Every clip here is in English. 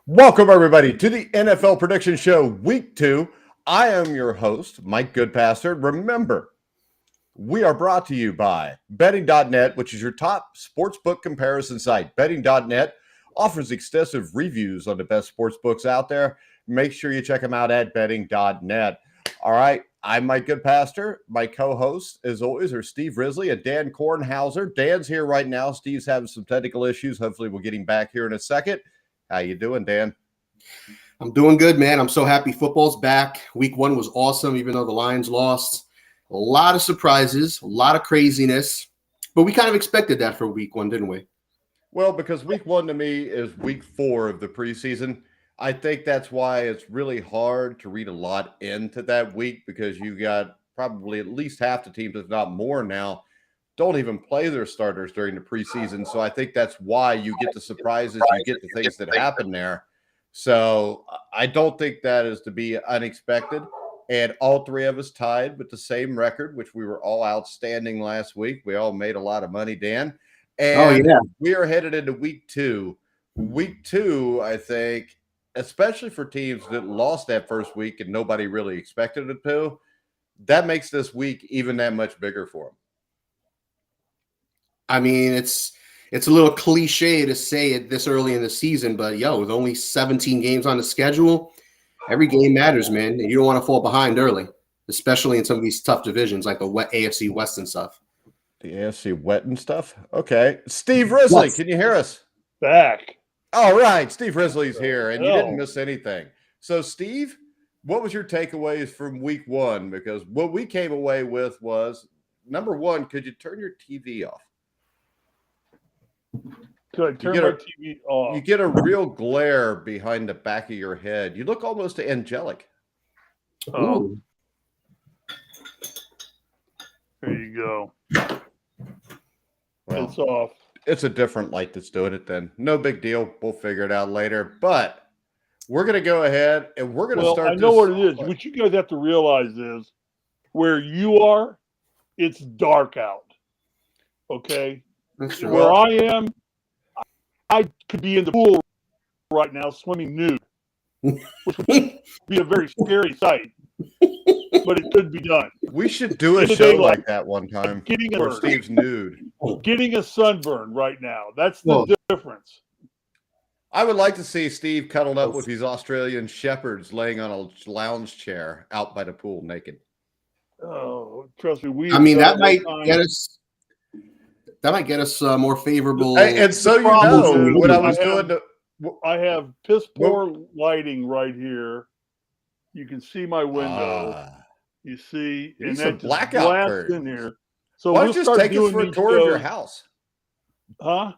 Welcome, everybody, to the NFL Prediction Show, Week 2. I am your host, Mike Goodpaster. Remember, we are brought to you by Betting.net, which is your top sportsbook comparison site. Betting.net offers extensive reviews on the best sportsbooks out there. Make sure you check them out at Betting.net. All right, I'm Mike Goodpaster. My co-hosts, as always, are Steve Risley and Dan Kornhauser. Dan's here right now. Steve's having some technical issues. Hopefully, we'll get him back here in a second. How you doing, Dan? I'm doing good, man. I'm so happy football's back. Week 1 was awesome, even though the Lions lost. A lot of surprises, a lot of craziness, but we kind of expected that for week 1, didn't we? Well, because week 1 to me is week 4 of the preseason. I think that's why it's really hard to read a lot into that week, because you got probably at least half the teams, if not more now, don't even play their starters during the preseason. So I think that's why you get the surprises, you get the things that happen there. So I don't think that is to be unexpected. And all three of us tied with the same record, which we were all outstanding last week. We all made a lot of money, Dan. And we are headed into week 2. Week 2, I think, especially for teams that lost that first week and nobody really expected it to, that makes this week even that much bigger for them. I mean, it's a little cliche to say it this early in the season, but with only 17 games on the schedule, every game matters, man. And you don't want to fall behind early, especially in some of these tough divisions like the AFC West and stuff. The AFC West and stuff? Okay. Steve Risley, Can you hear us? Back. All right. Steve Risley's here, and you didn't miss anything. So, Steve, what was your takeaways from week 1? Because what we came away with was, number 1, could you turn your TV off? Could I turn my TV off? You get a real glare behind the back of your head. You look almost angelic. Oh. There you go. Well, it's off. It's a different light that's doing it then. No big deal. We'll figure it out later. But we're going to go ahead and we're going to start. I know what it is. What you guys have to realize is where you are, it's dark out. Okay? Where I am, I could be in the pool right now swimming nude, which would be a very scary sight, but it could be done. We should do a show like that one time where Steve's nude. Getting a sunburn right now. That's the difference. I would like to see Steve cuddled up with these Australian shepherds laying on a lounge chair out by the pool naked. Oh, trust me. That might get us. That might get us more favorable. And so when I was I have piss poor lighting right here. You can see my window. You see, and that's blackout in here. So why don't you just take us for a tour of your house? Huh?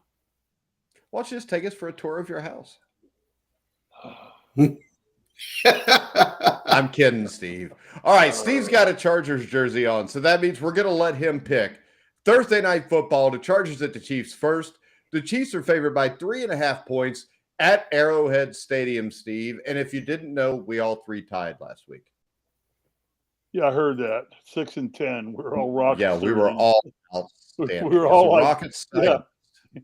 Why don't you just take us for a tour of your house? I'm kidding, Steve. All right, Steve's got a Chargers jersey on, so that means we're going to let him pick. Thursday Night Football, the Chargers at the Chiefs first. The Chiefs are favored by 3.5 points at Arrowhead Stadium, Steve. And if you didn't know, we all three tied last week. Yeah, I heard that. 6-10. We're all rocket. Yeah, we were all outstanding. We were all like, rocket science. Yeah.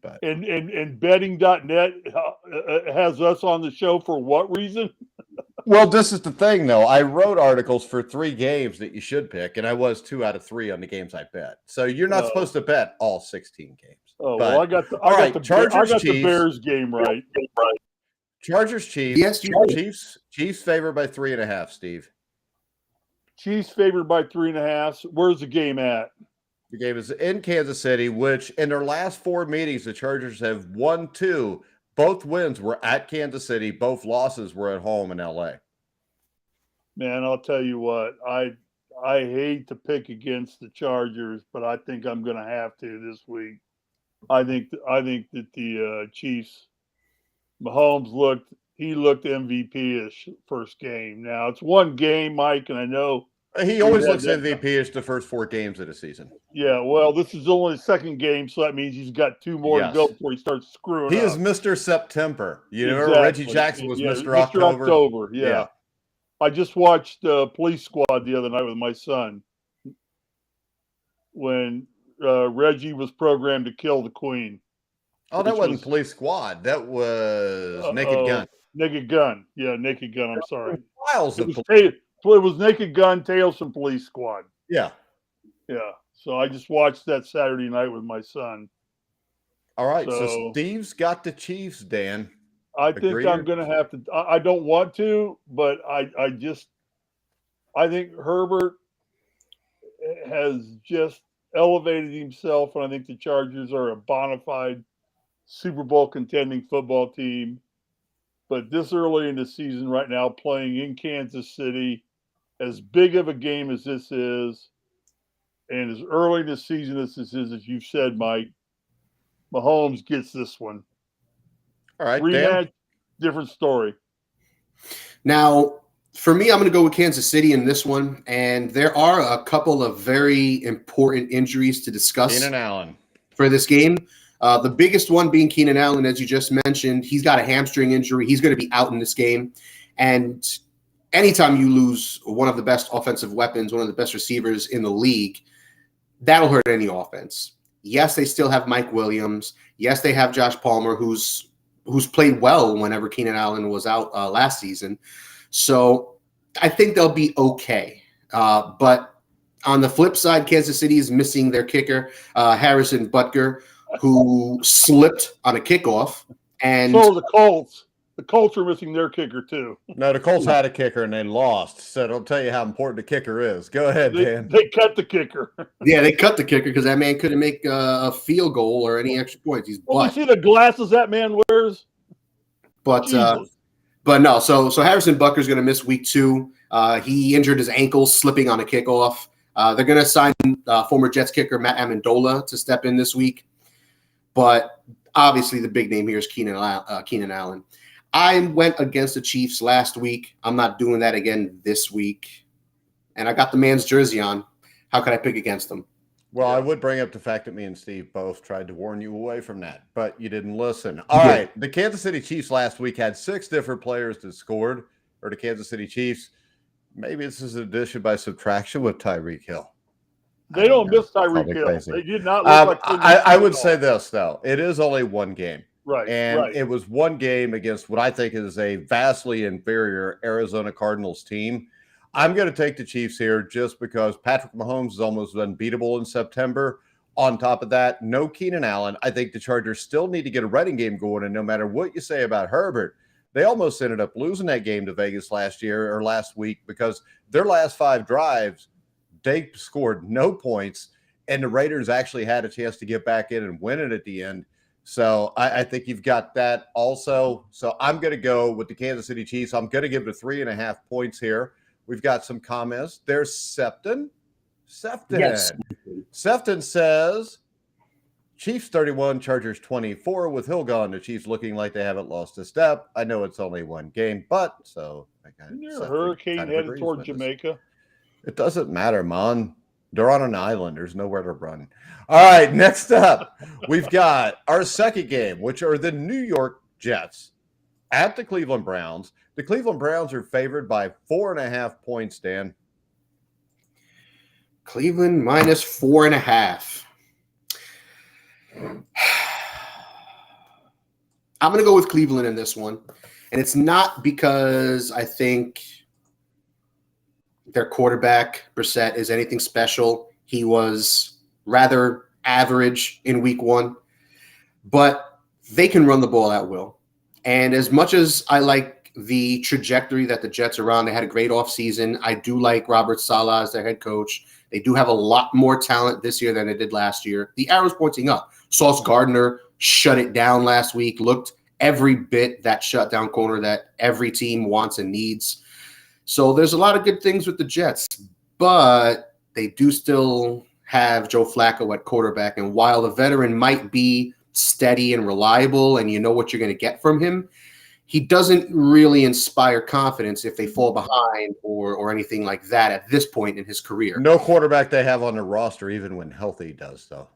But. And betting.net has us on the show for what reason? Well, this is the thing, though. I wrote articles for 3 games that you should pick, and I was 2 out of 3 on the games I bet. So you're not supposed to bet all 16 games. Oh, well, I got the Bears game right. Chargers, Chiefs. Yes, Chiefs favored by 3.5, Steve. Chiefs favored by 3.5. Where's the game at? The game is in Kansas City, which in their last 4 meetings, the Chargers have won 2. Both wins were at Kansas City. Both losses were at home in L.A. Man, I'll tell you what. I hate to pick against the Chargers, but I think I'm going to have to this week. I think that the Chiefs, Mahomes looked MVP-ish first game. Now, it's one game, Mike, and I know he always looks MVP-ish the first 4 games of the season. Yeah, well, this is only the second game, so that means he's got 2 more to go before he starts screwing up. He is Mr. September. You know, Reggie Jackson was Mr. October. Yeah. I just watched Police Squad the other night with my son when Reggie was programmed to kill the Queen. Oh, that wasn't Police Squad. That was Naked Gun. Naked Gun. Yeah, Naked Gun. I'm sorry. It was Naked Gun, Tales from Police Squad. Yeah. Yeah. So I just watched that Saturday night with my son. All right. So Steve's got the Chiefs, Dan. I think I'm going to have to. I don't want to, but I think Herbert has just elevated himself, and I think the Chargers are a bona fide Super Bowl contending football team. But this early in the season right now, playing in Kansas City, as big of a game as this is, and as early in the season as this is, as you've said, Mike, Mahomes gets this one. All right, rematch, Dan. Different story. Now, for me, I'm going to go with Kansas City in this one, and there are a couple of very important injuries to discuss Keenan Allen for this game. The biggest one being Keenan Allen, as you just mentioned. He's got a hamstring injury. He's going to be out in this game. And anytime you lose one of the best offensive weapons, one of the best receivers in the league, that'll hurt any offense. Yes, they still have Mike Williams. Yes, they have Josh Palmer, who's played well whenever Keenan Allen was out last season. So I think they'll be okay. But on the flip side, Kansas City is missing their kicker, Harrison Butker, who slipped on a kickoff. And so the Colts. The Colts are missing their kicker too. No, the Colts had a kicker and they lost. So it'll tell you how important the kicker is. Go ahead, Dan. They cut the kicker. Yeah, they cut the kicker because that man couldn't make a field goal or any extra points. He's you see the glasses that man wears? But no. So Harrison Butker's going to miss week 2. He injured his ankle slipping on a kickoff. They're going to sign former Jets kicker Matt Amendola to step in this week. But obviously the big name here is Keenan Allen. I went against the Chiefs last week. I'm not doing that again this week. And I got the man's jersey on. How could I pick against them? Well, I would bring up the fact that me and Steve both tried to warn you away from that, but you didn't listen. All right. The Kansas City Chiefs last week had 6 different players that scored for the Kansas City Chiefs. Maybe this is addition by subtraction with Tyreek Hill. They don't miss Tyreek Hill. Crazy. They did not look like I would say this, though. It is only one game. Right. And it was one game against what I think is a vastly inferior Arizona Cardinals team. I'm going to take the Chiefs here just because Patrick Mahomes is almost unbeatable in September. On top of that, no Keenan Allen. I think the Chargers still need to get a running game going, and no matter what you say about Herbert, they almost ended up losing that game to Vegas last week because their last 5 drives, they scored no points, and the Raiders actually had a chance to get back in and win it at the end. So I think you've got that also. So I'm going to go with the Kansas City Chiefs. I'm going to give it 3.5 points here. We've got some comments. There's Sefton. Yes. Sefton says, Chiefs 31, Chargers 24. With Hill gone, the Chiefs looking like they haven't lost a step. I know it's only one game, but so isn't there a hurricane headed toward Jamaica? It doesn't matter, man. They're on an island. There's nowhere to run. All right, next up, we've got our second game, which are the New York Jets at the Cleveland Browns. The Cleveland Browns are favored by 4.5 points, Dan. Cleveland minus 4.5. I'm going to go with Cleveland in this one. And it's not because I think their quarterback, Brissett, is anything special. He was rather average in week 1. But they can run the ball at will. And as much as I like the trajectory that the Jets are on, they had a great offseason. I do like Robert Saleh as their head coach. They do have a lot more talent this year than they did last year. The arrow's pointing up. Sauce Gardner shut it down last week, looked every bit that shutdown corner that every team wants and needs. So there's a lot of good things with the Jets, but they do still have Joe Flacco at quarterback. And while the veteran might be steady and reliable and you know what you're going to get from him, he doesn't really inspire confidence if they fall behind or anything like that at this point in his career. No quarterback they have on their roster, even when healthy, does though.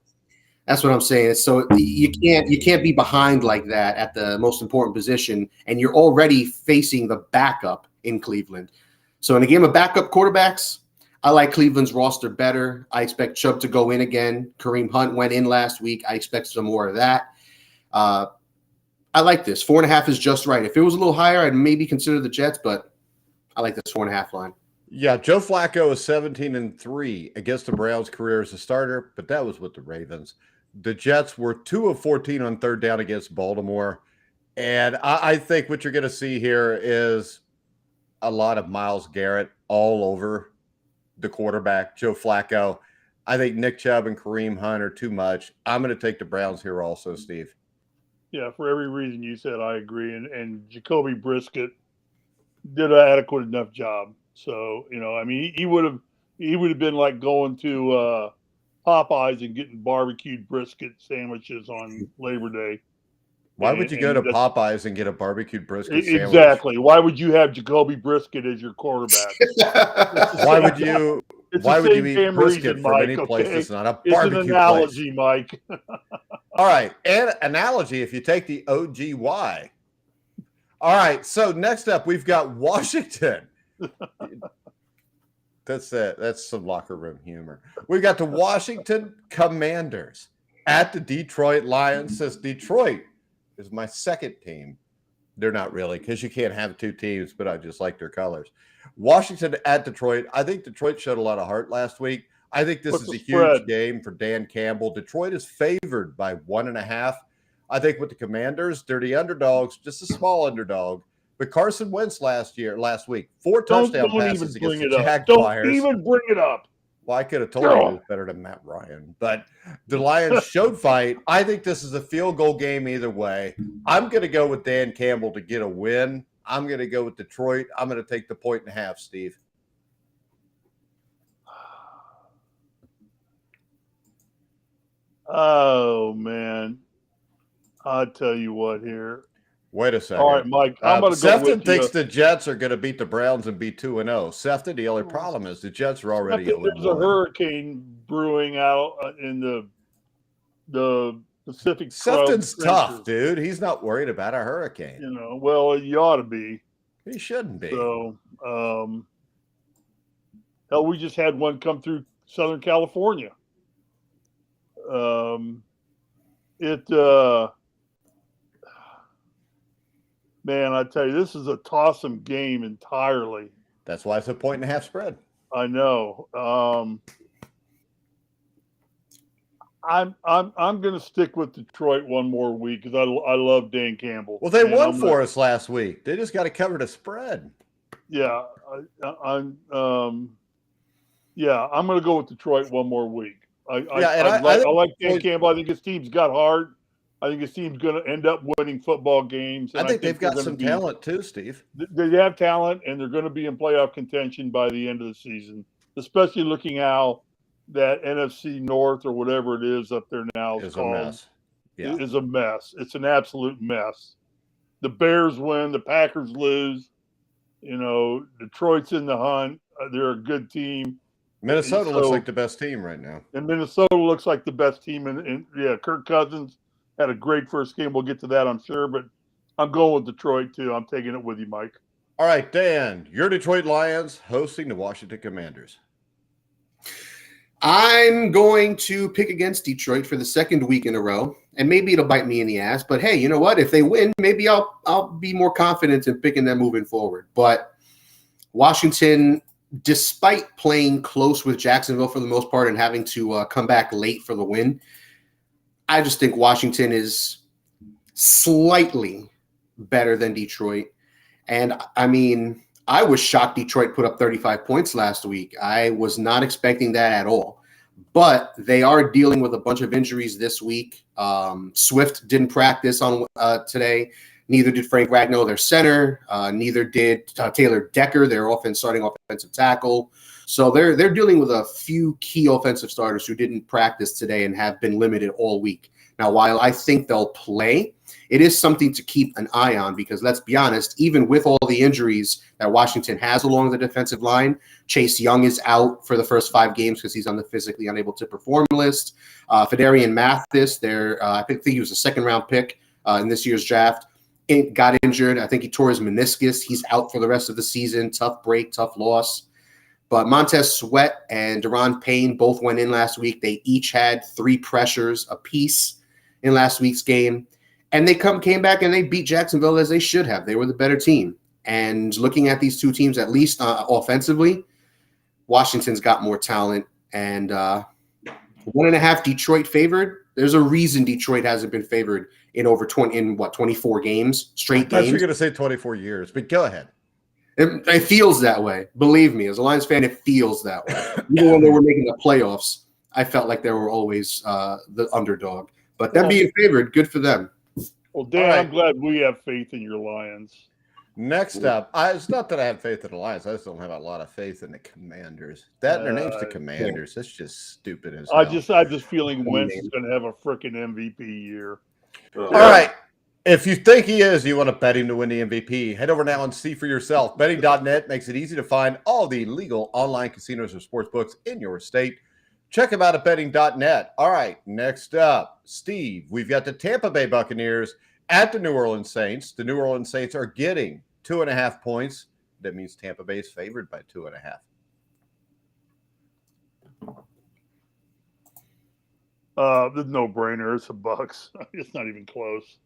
That's what I'm saying. So you can't be behind like that at the most important position, and you're already facing the backup in Cleveland. So in a game of backup quarterbacks, I like Cleveland's roster better. I expect Chubb to go in again. Kareem Hunt went in last week. I expect some more of that. I like this. 4.5 is just right. If it was a little higher, I'd maybe consider the Jets, but I like this 4.5 line. Yeah, Joe Flacco is 17-3 against the Browns' career as a starter, but that was with the Ravens. The Jets were 2 of 14 on third down against Baltimore. And I think what you're going to see here is a lot of Myles Garrett all over the quarterback, Joe Flacco. I think Nick Chubb and Kareem Hunt are too much. I'm going to take the Browns here also, Steve. Yeah, for every reason you said, I agree. And Jacoby Brisket did an adequate enough job. So, I mean, he would have been like going to Popeyes and getting barbecued brisket sandwiches on Labor Day. Why would you go to Popeyes and get a barbecued brisket sandwich? Exactly. Why would you have Jacoby Brisket as your quarterback? Why would you eat brisket from any place that's not a barbecue It's an analogy, place? Mike. All right. And analogy, if you take the OGY. All right. So next up, we've got Washington. That's some locker room humor. We've got the Washington Commanders at the Detroit Lions. Says Detroit is my second team. They're not really, because you can't have two teams, but I just like their colors. Washington at Detroit. I think Detroit showed a lot of heart last week. I think this is a huge game for Dan Campbell. Detroit is favored by 1.5. I think with the Commanders, they're the underdogs, just a small underdog. But Carson Wentz last week, 4 touchdown passes against the Jaguars. Don't even bring it up. Well, I could have told you he was better than Matt Ryan. But the Lions showed fight. I think this is a field goal game either way. I'm going to go with Dan Campbell to get a win. I'm going to go with Detroit. I'm going to take the 1.5, Steve. Oh, man. I'll tell you what here. Wait a second. All right, Mike. I'm going to go Sefton thinks the Jets are going to beat the Browns and be 2-0. Sefton, the only problem is the Jets are already 0-1. There's a hurricane brewing out in the Pacific. Sefton's tough, dude. He's not worried about a hurricane. Well, you ought to be. He shouldn't be. So, hell, we just had one come through Southern California. Man, I tell you, this is a toss-em game entirely. That's why it's a 1.5 spread. I know. I'm going to stick with Detroit one more week because I love Dan Campbell. Well, they won for us last week. They just got to cover the spread. Yeah, I'm going to go with Detroit one more week. I like Dan Campbell. I think his team's got heart. I think his team's going to end up winning football games. I think they've got some talent too, Steve. They have talent, and they're going to be in playoff contention by the end of the season, especially looking how that NFC North or whatever it is up there now is called. A mess. Yeah. It is a mess. It's an absolute mess. The Bears win. The Packers lose. Detroit's in the hunt. They're a good team. Minnesota looks like the best team right now. And Minnesota looks like the best team. And Kirk Cousins had a great first game. We'll get to that, I'm sure. But I'm going with Detroit, too. I'm taking it with you, Mike. All right, Dan, your Detroit Lions hosting the Washington Commanders. I'm going to pick against Detroit for the second week in a row. And maybe it'll bite me in the ass. But, hey, you know what? If they win, maybe I'll be more confident in picking them moving forward. But Washington, despite playing close with Jacksonville for the most part and having to come back late for the win, I just think Washington is slightly better than Detroit. And, I mean, I was shocked Detroit put up 35 points last week. I was not expecting that at all. But they are dealing with a bunch of injuries this week. Swift didn't practice on today. Neither did Frank Ragnow, their center. Neither did Taylor Decker, their starting offensive tackle. So they're dealing with a few key offensive starters who didn't practice today and have been limited all week. Now, while I think they'll play, it is something to keep an eye on because let's be honest, even with all the injuries that Washington has along the defensive line, Chase Young is out for the first 5 games because he's on the physically unable to perform list. Fedarian Mathis, I think he was a second-round pick in this year's draft. Got injured. I think he tore his meniscus. He's out for the rest of the season. Tough break, tough loss. But Montez Sweat and Deron Payne both went in last week. They each had 3 pressures apiece in last week's game. And they came back and they beat Jacksonville as they should have. They were the better team. And looking at these two teams, at least offensively, Washington's got more talent. And 1.5 Detroit favored. There's a reason Detroit hasn't been favored in over 24 games, straight games. You're going to say 24 years, but go ahead. It feels that way. Believe me, as a Lions fan, it feels that way. Even when they were making the playoffs, I felt like they were always the underdog. But them being favored, good for them. Well, Dan, I'm glad we have faith in your Lions. Next up, it's not that I have faith in the Lions. I just don't have a lot of faith in the Commanders. Their name's the Commanders. That's just stupid as hell. I'm just feeling Wentz is going to have a freaking MVP year. All right. If you think he is, you want to bet him to win the MVP, head over now and see for yourself. Betting.net makes it easy to find all the legal online casinos or sportsbooks in your state. Check them out at betting.net. All right, next up, Steve, we've got the Tampa Bay Buccaneers at the New Orleans Saints. The New Orleans Saints are getting 2.5 points. That means Tampa Bay is favored by 2.5. There's no brainer. It's the Bucks. It's not even close.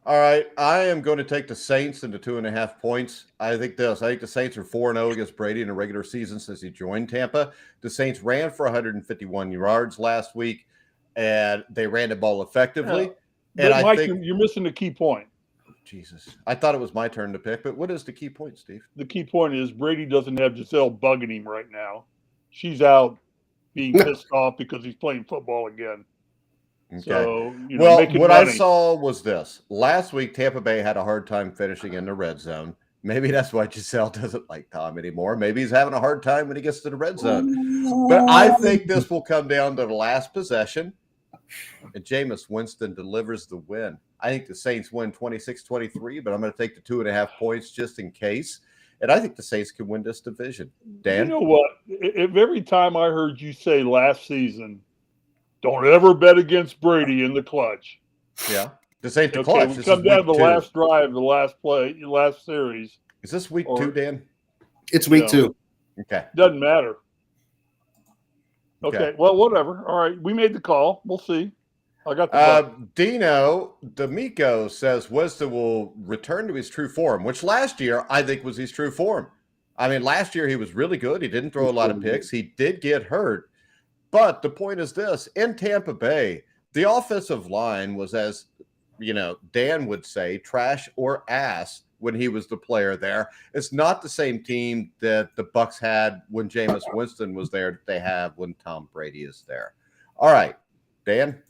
All right, I am going to take the Saints into 2.5 points. I think the Saints are 4-0 against Brady in a regular season since he joined Tampa. The Saints ran for 151 yards last week, and they ran the ball effectively. Yeah. And Mike, I think you're missing the key point. Jesus, I thought it was my turn to pick, but what is the key point, Steve? The key point is Brady doesn't have Giselle bugging him right now. She's out being pissed off because he's playing football again. Okay. So, what I saw was this. Last week, Tampa Bay had a hard time finishing in the red zone. Maybe that's why Giselle doesn't like Tom anymore. Maybe he's having a hard time when he gets to the red zone. But I think this will come down to the last possession, and Jameis Winston delivers the win. I think the Saints win 26-23, but I'm going to take the 2.5 points just in case. And I think the Saints can win this division. Dan? You know what? If every time I heard you say last season, don't ever bet against Brady in the clutch. Yeah. This ain't the clutch. We come down to the last drive, the last play, last series. Is this week 2, Dan? It's week 2. Okay. Doesn't matter. Okay. Well, whatever. All right. We made the call. We'll see. I got the Dino D'Amico says Winston will return to his true form, which last year I think was his true form. I mean, last year he was really good. He didn't throw a lot of picks. He did get hurt. But the point is this, in Tampa Bay, the offensive line was, as Dan would say, trash or ass when he was the player there. It's not the same team that the Bucs had when Jameis Winston was there that they have when Tom Brady is there. All right, Dan?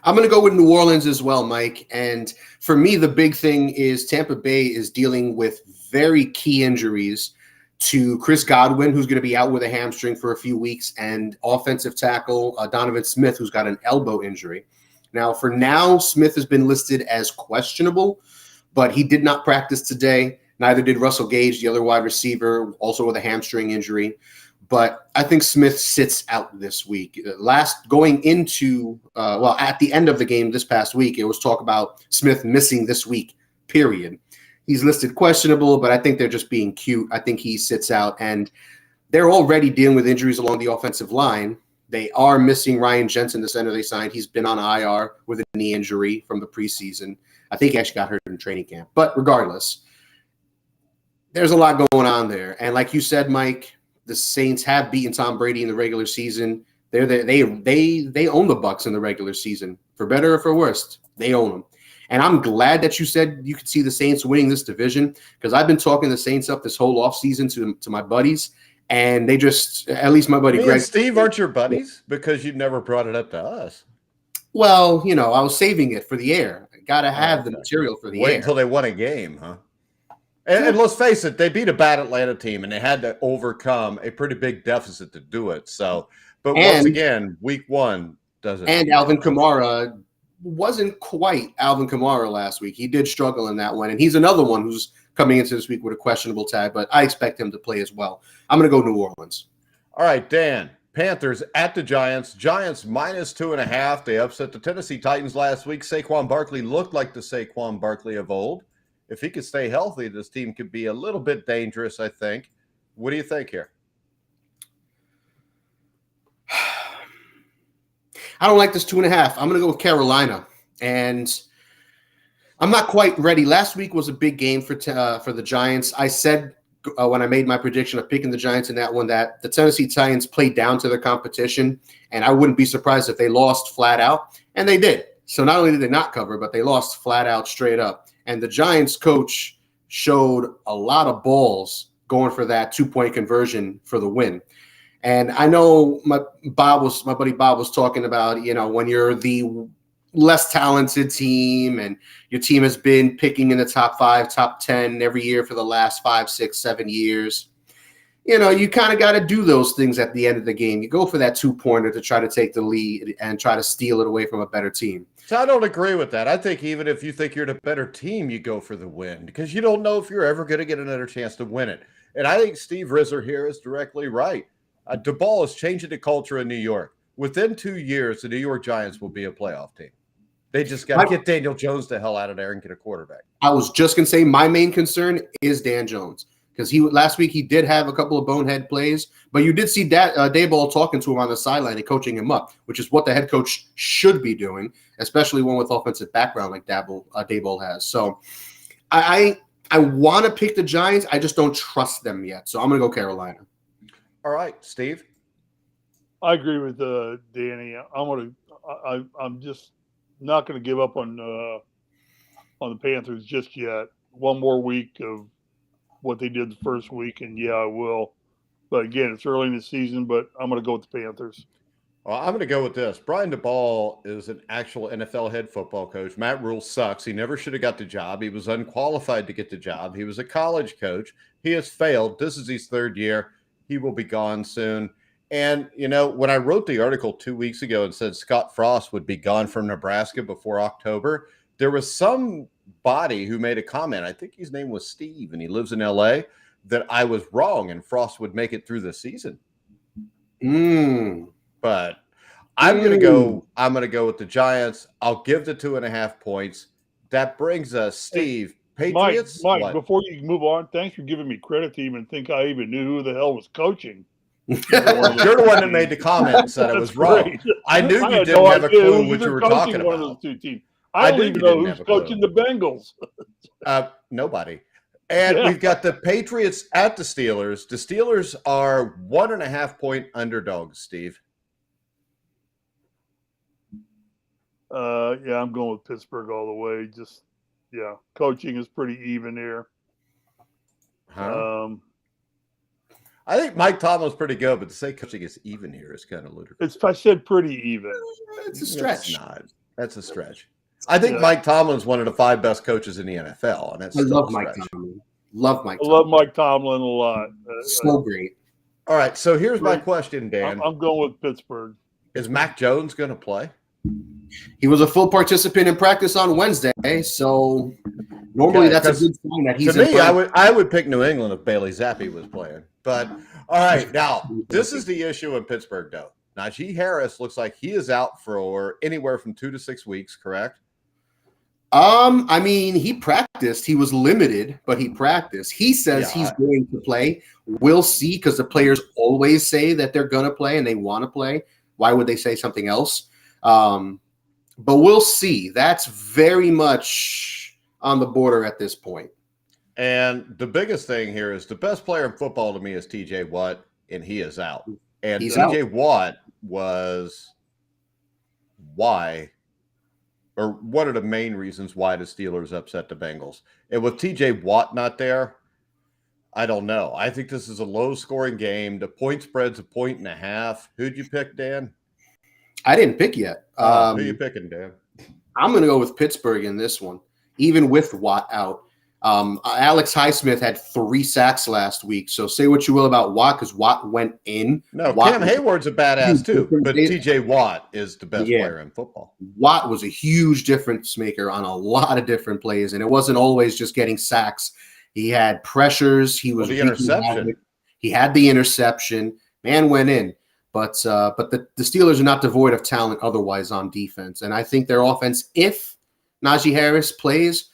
I'm going to go with New Orleans as well, Mike. And for me, the big thing is Tampa Bay is dealing with very key injuries to Chris Godwin, who's going to be out with a hamstring for a few weeks, and offensive tackle Donovan Smith, who's got an elbow injury. Now, for now, Smith has been listed as questionable, but he did not practice today. Neither did Russell Gage, the other wide receiver, also with a hamstring injury. But I think Smith sits out this week. At the end of the game this past week, it was talk about Smith missing this week, period. He's listed questionable, but I think they're just being cute. I think he sits out, and they're already dealing with injuries along the offensive line. They are missing Ryan Jensen, the center they signed. He's been on IR with a knee injury from the preseason. I think he actually got hurt in training camp. But regardless, there's a lot going on there. And like you said, Mike, the Saints have beaten Tom Brady in the regular season. They own the Bucs in the regular season. For better or for worse, they own them. And I'm glad that you said you could see the Saints winning this division, because I've been talking the Saints up this whole offseason to my buddies, and they just, at least my buddy Greg. And Steve aren't your buddies because you never brought it up to us. Well, I was saving it for the air. I got to have the material for the air. Wait until they won a game, huh? And let's face it, they beat a bad Atlanta team, and they had to overcome a pretty big deficit to do it. So, but once again, week 1 doesn't. And Alvin Kamara wasn't quite Alvin Kamara last week. He did struggle in that one, and he's another one who's coming into this week with a questionable tag, but I expect him to play as well. I'm going to go New Orleans. All right, Dan. Panthers at the Giants. Giants minus 2.5. They upset the Tennessee Titans last week. Saquon Barkley looked like the Saquon Barkley of old. If he could stay healthy, this team could be a little bit dangerous, I think. What do you think here? I don't like this 2.5. I'm going to go with Carolina. And I'm not quite ready. Last week was a big game for the Giants. I said when I made my prediction of picking the Giants in that one that the Tennessee Titans played down to their competition, and I wouldn't be surprised if they lost flat out, and they did. So not only did they not cover, but they lost flat out straight up. And the Giants coach showed a lot of balls going for that 2-point conversion for the win. And I know my buddy Bob was talking about, when you're the less talented team and your team has been picking in the top 5, top 10 every year for the last 5, 6, 7 years, you kind of got to do those things at the end of the game. You go for that 2-pointer to try to take the lead and try to steal it away from a better team. So I don't agree with that. I think even if you think you're the better team, you go for the win because you don't know if you're ever going to get another chance to win it. And I think Steve Rizzer here is directly right. DeBall is changing the culture in New York. Within 2 years, the New York Giants will be a playoff team. They just got to get Daniel Jones the hell out of there and get a quarterback. I was just going to say my main concern is Dan Jones because last week he did have a couple of bonehead plays, but you did see Daboll talking to him on the sideline and coaching him up, which is what the head coach should be doing, especially one with offensive background like Daboll has. So I want to pick the Giants. I just don't trust them yet. So I'm going to go Carolina. All right, Steve. I agree with Danny. I'm just not going to give up on the Panthers just yet. One more week of what they did the first week, and I will. But again, it's early in the season, but I'm going to go with the Panthers. Well, I'm going to go with this. Brian DeBall is an actual NFL head football coach. Matt Rule sucks. He never should have got the job. He was unqualified to get the job. He was a college coach. He has failed. This is his third year. He will be gone soon. And, when I wrote the article 2 weeks ago and said Scott Frost would be gone from Nebraska before October, there was somebody who made a comment. I think his name was Steve, and he lives in L.A., that I was wrong and Frost would make it through the season. But I'm going to go with the Giants. I'll give the 2.5 points. That brings us, Steve, Patriots. Mike, before you move on, thanks for giving me credit to even think I even knew who the hell was coaching. You're the one that made the comment and said I was wrong. I knew you didn't have a clue what you were talking about. One of those two teams. I don't even know who's coaching the Bengals. Nobody. And we've got the Patriots at the Steelers. The Steelers are 1.5-point underdogs, Steve. I'm going with Pittsburgh all the way. Coaching is pretty even here. I think Mike Tomlin's pretty good, but to say coaching is even here is kind of ludicrous. I said pretty even. It's a stretch. That's a stretch. I think Mike Tomlin's one of the 5 best coaches in the NFL, and that's I love Mike Tomlin. Love Mike Tomlin a lot. So great. All right, so here's my question, Dan. I'm going with Pittsburgh. Is Mac Jones going to play? He was a full participant in practice on Wednesday, so normally that's a good sign that he's. To me, I would pick New England if Bailey Zappi was playing. But all right, now this is the issue in Pittsburgh, though. Najee Harris looks like he is out for anywhere from 2 to 6 weeks. Correct? He practiced. He was limited, but he practiced. He says he's going to play. We'll see, because the players always say that they're going to play and they want to play. Why would they say something else? But we'll see. That's very much on the border at this point. And the biggest thing here is the best player in football to me is T.J. Watt, and he is out. And T.J. Watt was one of the main reasons why the Steelers upset the Bengals. And with T.J. Watt not there, I don't know. I think this is a low-scoring game. The point spread's 1.5. Who'd you pick, Dan? I didn't pick yet. Who are you picking, Dan? I'm going to go with Pittsburgh in this one, even with Watt out. Alex Highsmith had 3 sacks last week. So say what you will about Watt, because Watt went in. No, Cam Hayward's a badass too, but T.J. Watt is the best player in football. Watt was a huge difference maker on a lot of different plays, and it wasn't always just getting sacks. He had pressures. He was the interception. He had the interception. Man went in. But the Steelers are not devoid of talent otherwise on defense. And I think their offense, if Najee Harris plays,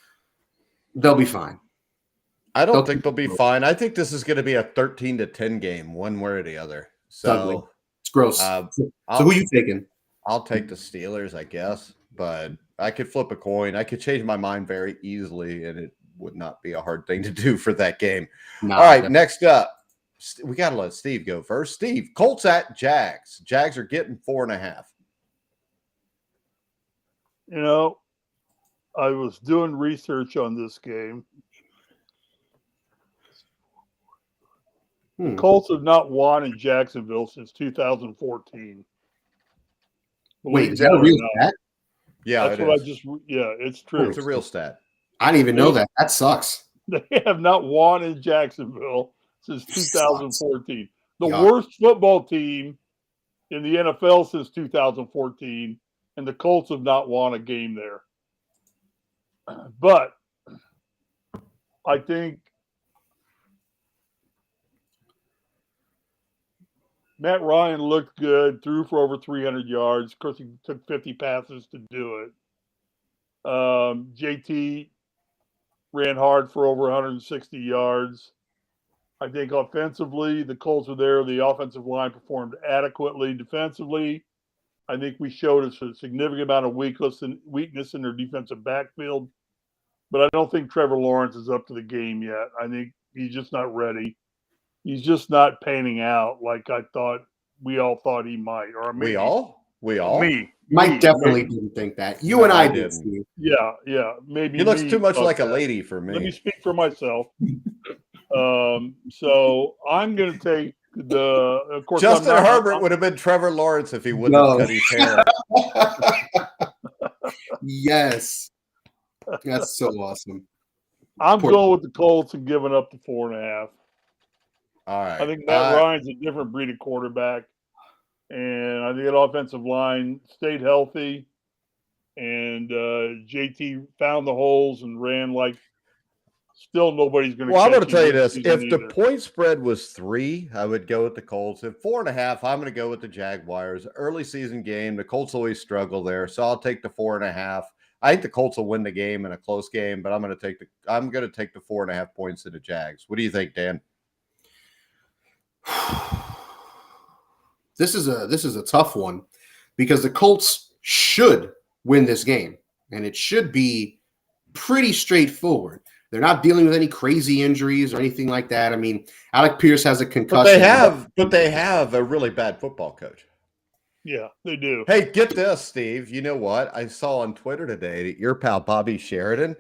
they'll be fine. I don't think they'll be fine. I think this is going to be a 13-10 game, one way or the other. So ugly. It's gross. So who are you taking? I'll take the Steelers, I guess. but I could flip a coin. I could change my mind very easily, and it would not be a hard thing to do for that game. Nah, All right, next up, we got to let Steve go first. Steve, Colts at Jags. Jags are getting 4.5. You know, I was doing research on this game. The Colts have not won in Jacksonville since 2014. Wait, is that a real stat? Yeah, that's what I just. Yeah, it's true. It's a real stat. I didn't even know that. That sucks. They have not won in Jacksonville since 2014. The worst football team in the NFL since 2014, and the Colts have not won a game there. But I think Matt Ryan looked good, threw for over 300 yards. Of course, he took 50 passes to do it. JT ran hard for over 160 yards. I think offensively, the Colts were there. The offensive line performed adequately. Defensively, I think we showed us a significant amount of weakness in their defensive backfield. But I don't think Trevor Lawrence is up to the game yet. I think he's just not ready. He's just not panning out like we all thought he might. Or maybe, we all? Me. Mike definitely didn't think that. You and I did. Yeah. Maybe he looks too much like a lady for me. Let me speak for myself. So I'm going to take of course, Justin Herbert would have been Trevor Lawrence if he wouldn't have cut his hair. Yes. That's so awesome. I'm going with the Colts and giving up the 4.5. All right. I think Matt Ryan's a different breed of quarterback. And I think that offensive line stayed healthy. And JT found the holes and ran like still nobody's going to. Well, I'm going to tell you this. If the point spread was 3, I would go with the Colts. At 4.5, I'm going to go with the Jaguars. Early season game. The Colts always struggle there. So I'll take the 4.5. I think the Colts will win the game in a close game, but I'm going to take the 4.5 points to the Jags. What do you think, Dan? This is a tough one because the Colts should win this game, and it should be pretty straightforward. They're not dealing with any crazy injuries or anything like that. I mean, Alec Pierce has a concussion. But they have a really bad football coach. Yeah, they do. Hey, get this, Steve. You know what? I saw on Twitter today that your pal Bobby Sheridan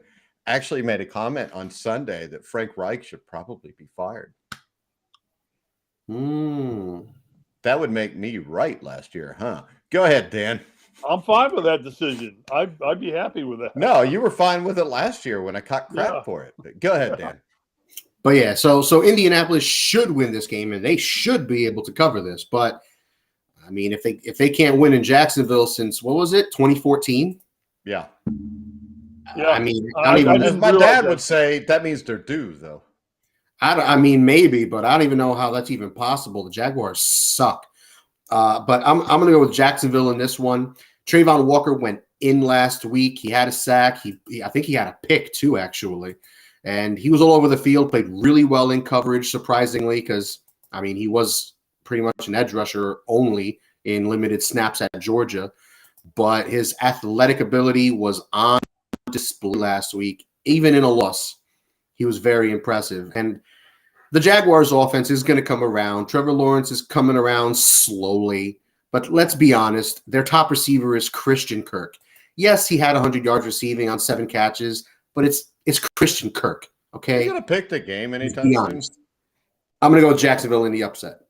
actually made a comment on Sunday that Frank Reich should probably be fired. That would make me right last year, huh? Go ahead, Dan. I'm fine with that decision. I'd be happy with that. No, you were fine with it last year when I caught crap for it. But go ahead, Dan. But yeah, so Indianapolis should win this game, and they should be able to cover this. But I mean, if they can't win in Jacksonville since what was it, 2014? Yeah. I mean, as my dad would say, that means they're due, though. I mean, maybe, but I don't even know how that's even possible. The Jaguars suck. But I'm going to go with Jacksonville in this one. Trayvon Walker went in last week. He had a sack. I think he had a pick too, actually. And he was all over the field, played really well in coverage, surprisingly, because, I mean, he was pretty much an edge rusher only in limited snaps at Georgia. But his athletic ability was on display last week, even in a loss. He was very impressive. And the Jaguars' offense is going to come around. Trevor Lawrence is coming around slowly. But let's be honest, their top receiver is Christian Kirk. Yes, he had 100 yards receiving on 7 catches, but it's Christian Kirk, okay? You going to pick the game anytime soon? I'm going to go with Jacksonville in the upset.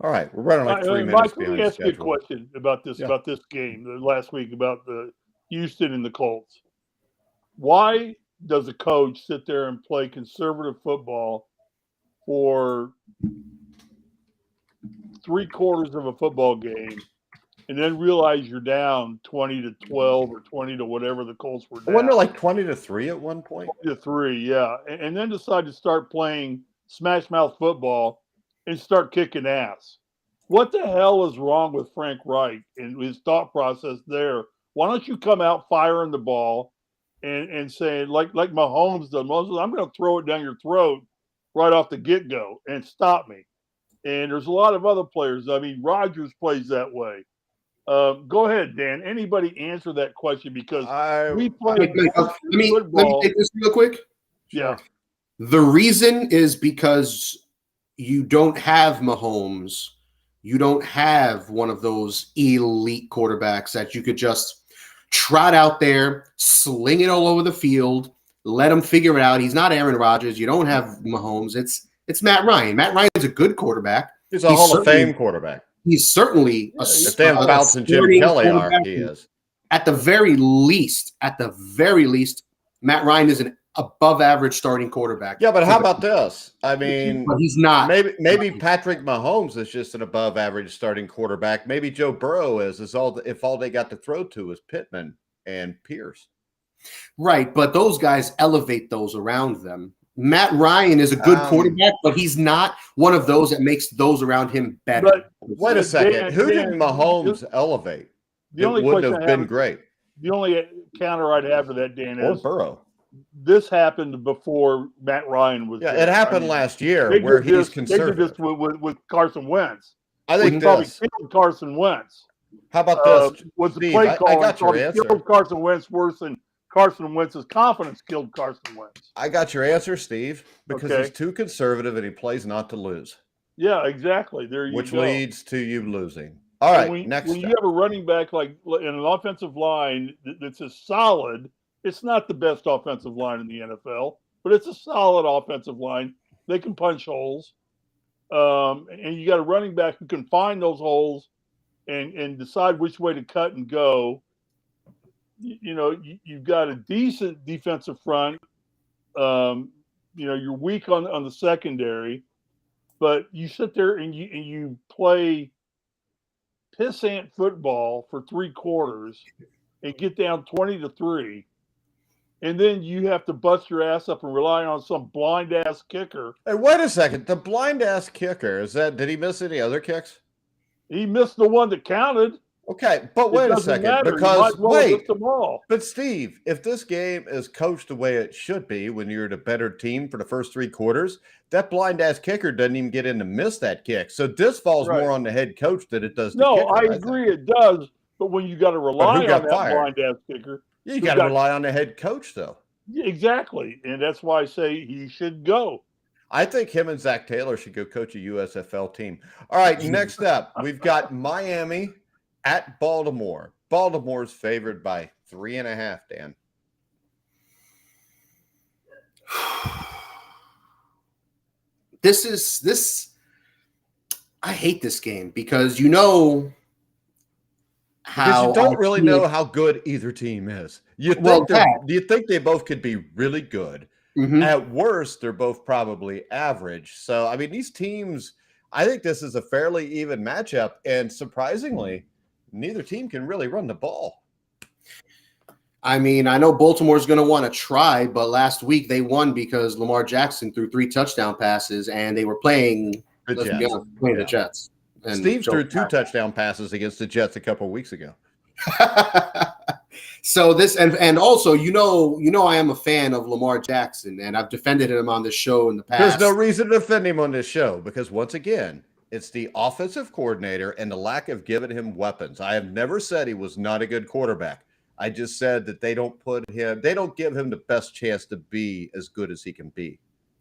All right. We're running like 3 minutes behind Let me ask schedule. you a question about this game last week about the Houston and the Colts. Why does a coach sit there and play conservative football for 3/4 of a football game and then realize you're down 20-12 or 20 to whatever the Colts were down? I wonder, like 20-3 at one point. 20-3, yeah. And then decide to start playing smash mouth football and start kicking ass. What the hell is wrong with Frank Reich and his thought process there? Why don't you come out firing the ball and saying, like Mahomes does, I'm going to throw it down your throat right off the get-go and stop me. And there's a lot of other players. I mean, Rodgers plays that way. Go ahead, Dan. Anybody answer that question because we play let me take this real quick. Yeah. The reason is because you don't have Mahomes. You don't have one of those elite quarterbacks that you could just trot out there, sling it all over the field, let him figure it out. He's not Aaron Rodgers. You don't have Mahomes. It's Matt Ryan. Matt Ryan's a good quarterback. He's a Hall of Fame quarterback. He's certainly if Dan Fouts and Jim Kelly are, he is. At the very least, Matt Ryan is an above-average starting quarterback. Yeah, but how about this? I mean, but he's not. Maybe Patrick Mahomes is just an above-average starting quarterback. Maybe Joe Burrow is if all they got to throw to is Pittman and Pierce. Right, but those guys elevate those around them. Matt Ryan is a good quarterback, but he's not one of those that makes those around him better. But wait a second. Who did Mahomes elevate? The only wouldn't have been great. The only counter I'd have for that, Dan, or is Burrow. This happened before Matt Ryan was. Yeah, it happened last year where he's conservative. They did this with Carson Wentz. I think probably killed Carson Wentz. How about this? Was the Steve, play call I got your answer. Killed Carson Wentz worse than Carson Wentz's confidence killed Carson Wentz. I got your answer, Steve, because he's too conservative and he plays not to lose. Yeah, exactly. There you go. Which leads to you losing. All right, next. When you have a running back like in an offensive line that's as solid, it's not the best offensive line in the NFL, but it's a solid offensive line. They can punch holes, and you got a running back who can find those holes and decide which way to cut and go. You've got a decent defensive front. You're weak on the secondary, but you sit there and you play pissant football for 3 quarters and get down 20-3, and then you have to bust your ass up and rely on some blind ass kicker. Hey, wait a second. The blind ass kicker, did he miss any other kicks? He missed the one that counted. Okay, but wait a second. Matter. Because wait, them all. But Steve, if this game is coached the way it should be when you're the better team for the first 3 quarters, that blind ass kicker doesn't even get in to miss that kick. So this falls more on the head coach than it does the kicker. No, I agree it does, but when you got to rely on that blind ass kicker, you got to rely on the head coach though. Yeah, exactly, and that's why I say he should go. I think him and Zach Taylor should go coach a USFL team. All right, next up, we've got Miami at Baltimore. Baltimore's favored by 3.5, Dan. I hate this game because you don't really know how good either team is. You think they both could be really good. Mm-hmm. At worst, they're both probably average. So, I mean, these teams, I think this is a fairly even matchup. And surprisingly, neither team can really run the ball. I mean, I know Baltimore's going to want to try, but last week they won because Lamar Jackson threw 3 touchdown passes, and they were playing the Jets. And Steve threw 2 touchdown passes against the Jets a couple of weeks ago. So this and also I am a fan of Lamar Jackson, and I've defended him on this show in the past. There's no reason to defend him on this show because once again, it's the offensive coordinator and the lack of giving him weapons. I have never said he was not a good quarterback. I just said that they don't give him the best chance to be as good as he can be.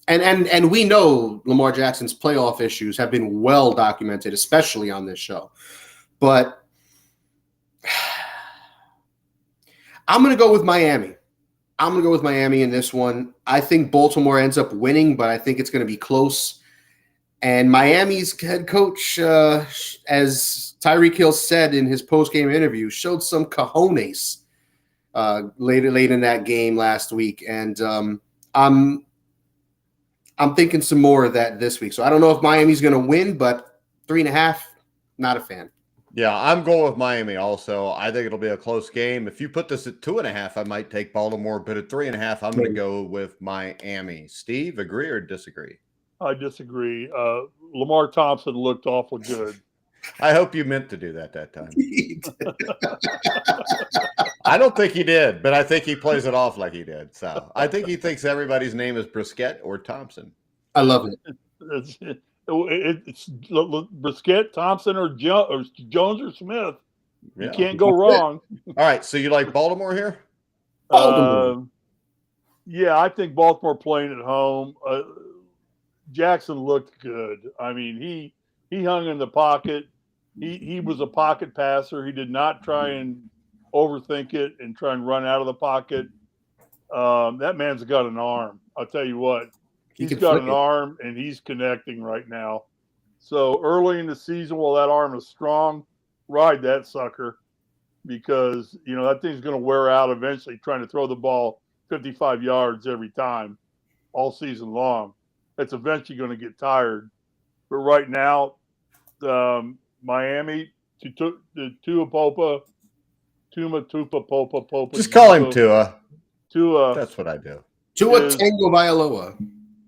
And we know Lamar Jackson's playoff issues have been well documented, especially on this show. But I'm going to go with Miami. I'm going to go with Miami in this one. I think Baltimore ends up winning, but I think it's going to be close. And Miami's head coach, as Tyreek Hill said in his post-game interview, showed some cojones late in that game last week. And I'm thinking some more of that this week. So I don't know if Miami's going to win, but 3.5, not a fan. Yeah, I'm going with Miami also. I think it'll be a close game. If you put this at 2.5, I might take Baltimore, but at 3.5, I'm going to go with Miami. Steve, agree or disagree? I disagree. Lamar Thompson looked awful good. I hope you meant to do that time. I don't think he did, but I think he plays it off like he did. So I think he thinks everybody's name is Brisket or Thompson. I love it. It's Brisket, Thompson, or Jones or Smith. You can't go wrong. All right, so you like Baltimore here? Yeah, I think Baltimore playing at home. Jackson looked good. I mean, he hung in the pocket. He was a pocket passer. He did not try and overthink it and try and run out of the pocket. That man's got an arm. I'll tell you what. He's got an arm, and he's connecting right now. So early in the season, while that arm is strong, ride that sucker, because that thing's going to wear out eventually. Trying to throw the ball 55 yards every time, all season long, it's eventually going to get tired. But right now, Miami, Tupa Popa. Just call him Tua. Tua. That's what I do. Tua Tagovailoa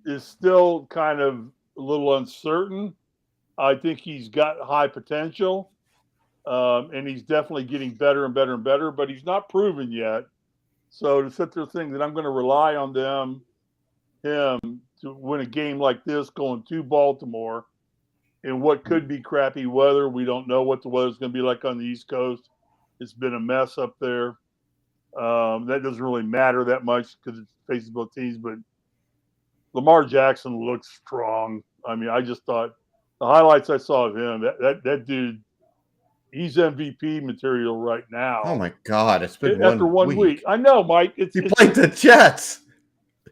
is still kind of a little uncertain. I think he's got high potential, and he's definitely getting better and better and better, but he's not proven yet. So to sit there thinking that I'm going to rely on him to win a game like this going to Baltimore in what could be crappy weather. We don't know what the weather's going to be like on the East Coast. It's been a mess up there. That doesn't really matter that much because it faces both teams, but Lamar Jackson looks strong. I mean, I just thought the highlights I saw of him, that dude, he's MVP material right now. Oh my God, it's been after one week. I know, Mike. He played the Jets.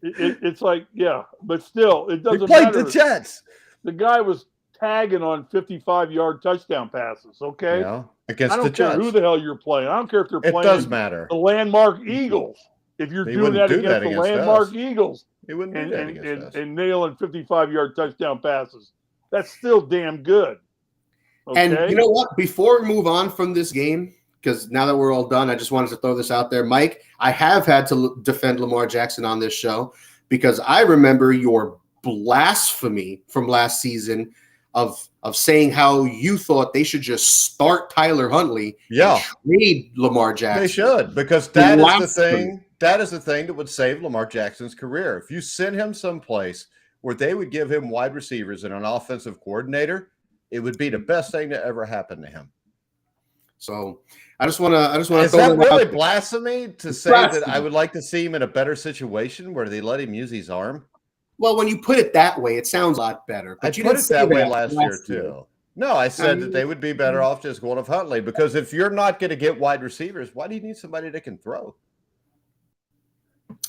It's like, yeah, but still, it doesn't matter. He played the Jets. The guy was tagging on 55-yard touchdown passes. Okay, yeah, against I don't the care Jets. Who the hell you're playing. I don't care if they're playing. It does matter. The landmark Eagles. If you're doing that against the landmark Eagles, he wouldn't do that against us. And nailing 55-yard touchdown passes, that's still damn good. Okay? And you know what? Before we move on from this game, because now that we're all done, I just wanted to throw this out there. Mike, I have had to defend Lamar Jackson on this show because I remember your blasphemy from last season of saying how you thought they should just start Tyler Huntley and trade Lamar Jackson. They should, because that is the thing. That is the thing that would save Lamar Jackson's career. If you send him someplace where they would give him wide receivers and an offensive coordinator, it would be the best thing to ever happen to him. So I just want to. Is that really blasphemy to say that I would like to see him in a better situation where they let him use his arm? Well, when you put it that way, it sounds a lot better. But I put it that way last year too. No, I said that they would be better off just going with Huntley, because if you're not going to get wide receivers, why do you need somebody that can throw?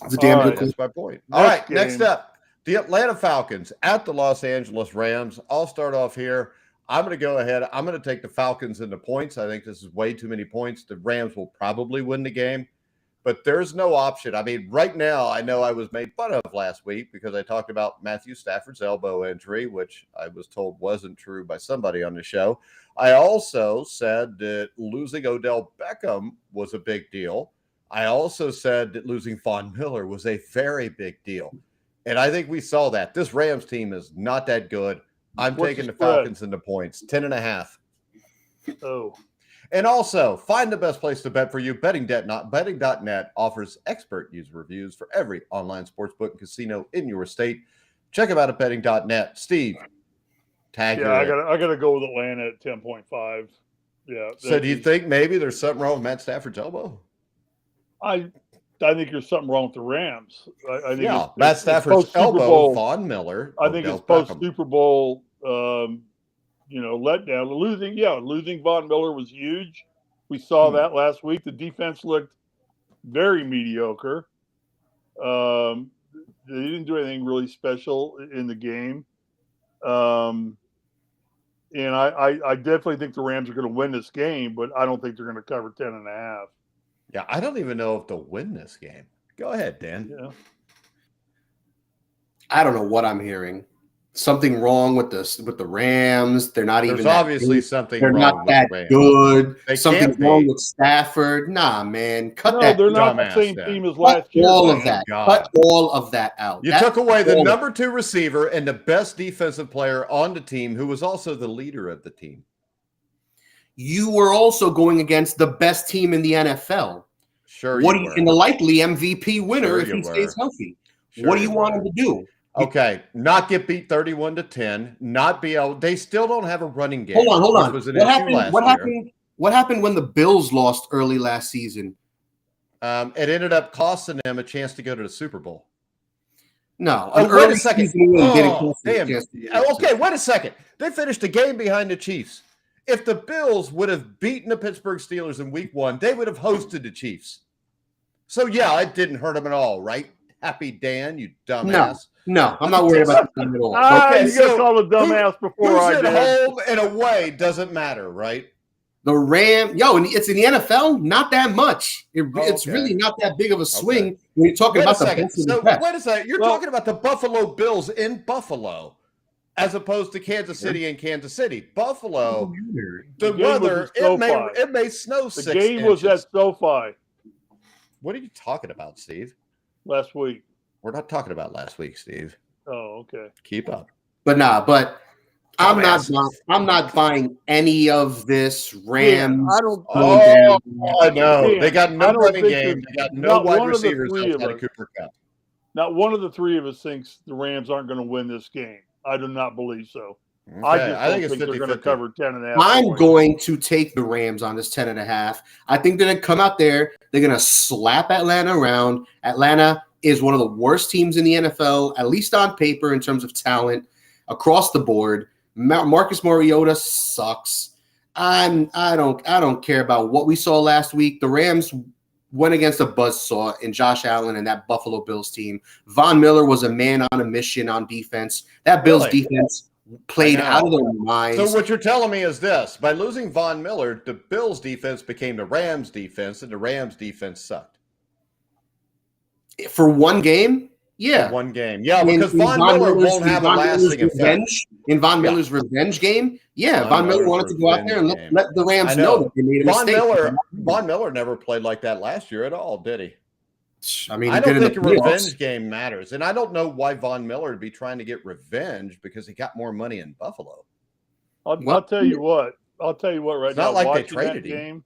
That's a damn good. That's my point. All right, next up, the Atlanta Falcons at the Los Angeles Rams. I'll start off here. I'm going to go ahead. I'm going to take the Falcons into points. I think this is way too many points. The Rams will probably win the game, but there's no option. I mean, right now, I know I was made fun of last week because I talked about Matthew Stafford's elbow injury, which I was told wasn't true by somebody on the show. I also said that losing Odell Beckham was a big deal. I also said that losing Von Miller was a very big deal. And I think we saw that. This Rams team is not that good. I'm taking the Falcons into points, 10.5. Oh. And also, find the best place to bet for you. Betting.net offers expert user reviews for every online sportsbook and casino in your state. Check them out at betting.net. Steve, tag your I gotta go with Atlanta at 10.5. Yeah. So do you think maybe there's something wrong with Matt Stafford's elbow? I think there's something wrong with the Rams. I think Matt Stafford's elbow, Von Miller. I think it's post Super Bowl, letdown. Losing Von Miller was huge. We saw that last week. The defense looked very mediocre. They didn't do anything really special in the game. And I definitely think the Rams are going to win this game, but I don't think they're going to cover 10.5. Yeah, I don't even know if they'll win this game. Go ahead, Dan. Yeah. I don't know what I'm hearing. Something wrong with the Rams. They're not even. There's obviously something wrong. They're not that good. Something wrong with Stafford. Nah, man, cut that. They're not the same team as last year. All of that. Cut all of that out. You took away the number 2 receiver and the best defensive player on the team, who was also the leader of the team. You were also going against the best team in the NFL. Sure, and the likely MVP winner if he stays healthy. Sure, what do you want him to do? Okay, not get beat 31-10, not be able. They still don't have a running game. Hold on. What What happened when the Bills lost early last season? It ended up costing them a chance to go to the Super Bowl. No. Wait a second. Damn. Okay, wait a second. They finished a game behind the Chiefs. If the Bills would have beaten the Pittsburgh Steelers in week 1, they would have hosted the Chiefs. So, yeah, it didn't hurt them at all, right? Happy Dan, you dumbass. No, I'm not worried about that at all. Okay, you gotta call a dumbass before I did. Who's at home and away doesn't matter, right? The and it's in the NFL, not that much. It's really not that big of a swing when you're talking about the best of the best. Wait a second. You're talking about the Buffalo Bills in Buffalo, as opposed to Kansas City and Kansas City. Buffalo, the weather, it may snow 6 inches. The game was at SoFi. What are you talking about, Steve? Last week. We're not talking about last week, Steve. Oh, okay. Keep up. But I'm not buying any of this Rams. Yeah, I know. They got no running game. They got no wide receivers outside of Cooper Kupp. Not one of the three of us thinks the Rams aren't going to win this game. I do not believe so. Okay. I just think don't think they're going to cover 10.5. I'm going to take the Rams on this 10.5. I think they're going to come out there. They're going to slap Atlanta around. Atlanta is one of the worst teams in the NFL, at least on paper in terms of talent across the board. Marcus Mariota sucks. I don't care about what we saw last week. The Rams went against a buzzsaw in Josh Allen and that Buffalo Bills team. Von Miller was a man on a mission on defense. That Bills defense played out of their minds. So what you're telling me is this: by losing Von Miller, the Bills defense became the Rams defense, and the Rams defense sucked. For one game? Yeah. For one game. Yeah, because Von Miller won't have a lasting effect. In Von Miller's revenge game, Von Miller wanted to go out there and let the Rams know that they made a mistake. Von Miller never played like that last year at all, did he? I mean, I don't think a revenge game matters. And I don't know why Von Miller would be trying to get revenge because he got more money in Buffalo. I'll tell you what. I'll tell you what right now. Not like they watching traded that him.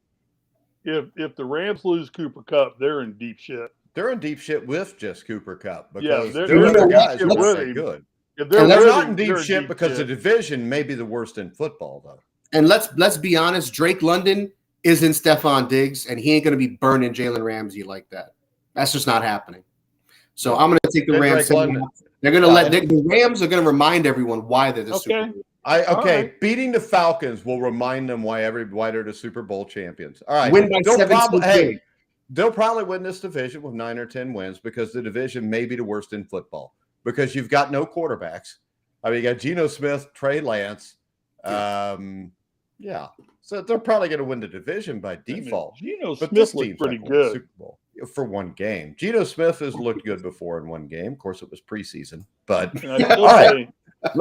game, if the Rams lose Cooper Kupp, they're in deep shit. They're in deep shit with just Cooper Kupp because they're the guys with that good. They're not in deep shit because the division may be the worst in football, though. And let's be honest, Drake London isn't Stephon Diggs, and he ain't going to be burning Jalen Ramsey like that. That's just not happening. So I'm going to take the Rams. They're going to the Rams are going to remind everyone why they're the Super Bowl. Right. Beating the Falcons will remind them why they're the Super Bowl champions. All right. Win by 17. They'll probably win this division with 9 or 10 wins because the division may be the worst in football because you've got no quarterbacks. I mean, you got Geno Smith, Trey Lance. So they're probably going to win the division by default. Geno Smith looked pretty good. Super Bowl for one game. Geno Smith has looked good before in one game. Of course, it was preseason. But all right.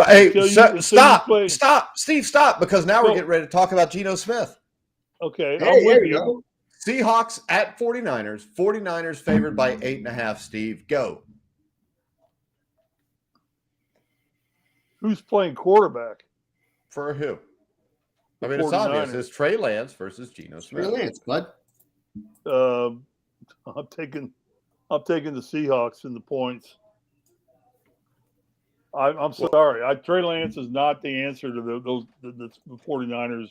Hey, stop, Steve, stop, because now we're getting ready to talk about Geno Smith. Okay, I'm with you. Seahawks at 49ers. 49ers favored by 8.5. Steve, go. Who's playing quarterback? For who? I mean, it's obvious. It's Trey Lance versus Geno Smith. Trey Lance, bud. I'm taking the Seahawks in the points. I'm sorry. Trey Lance is not the answer to the 49ers'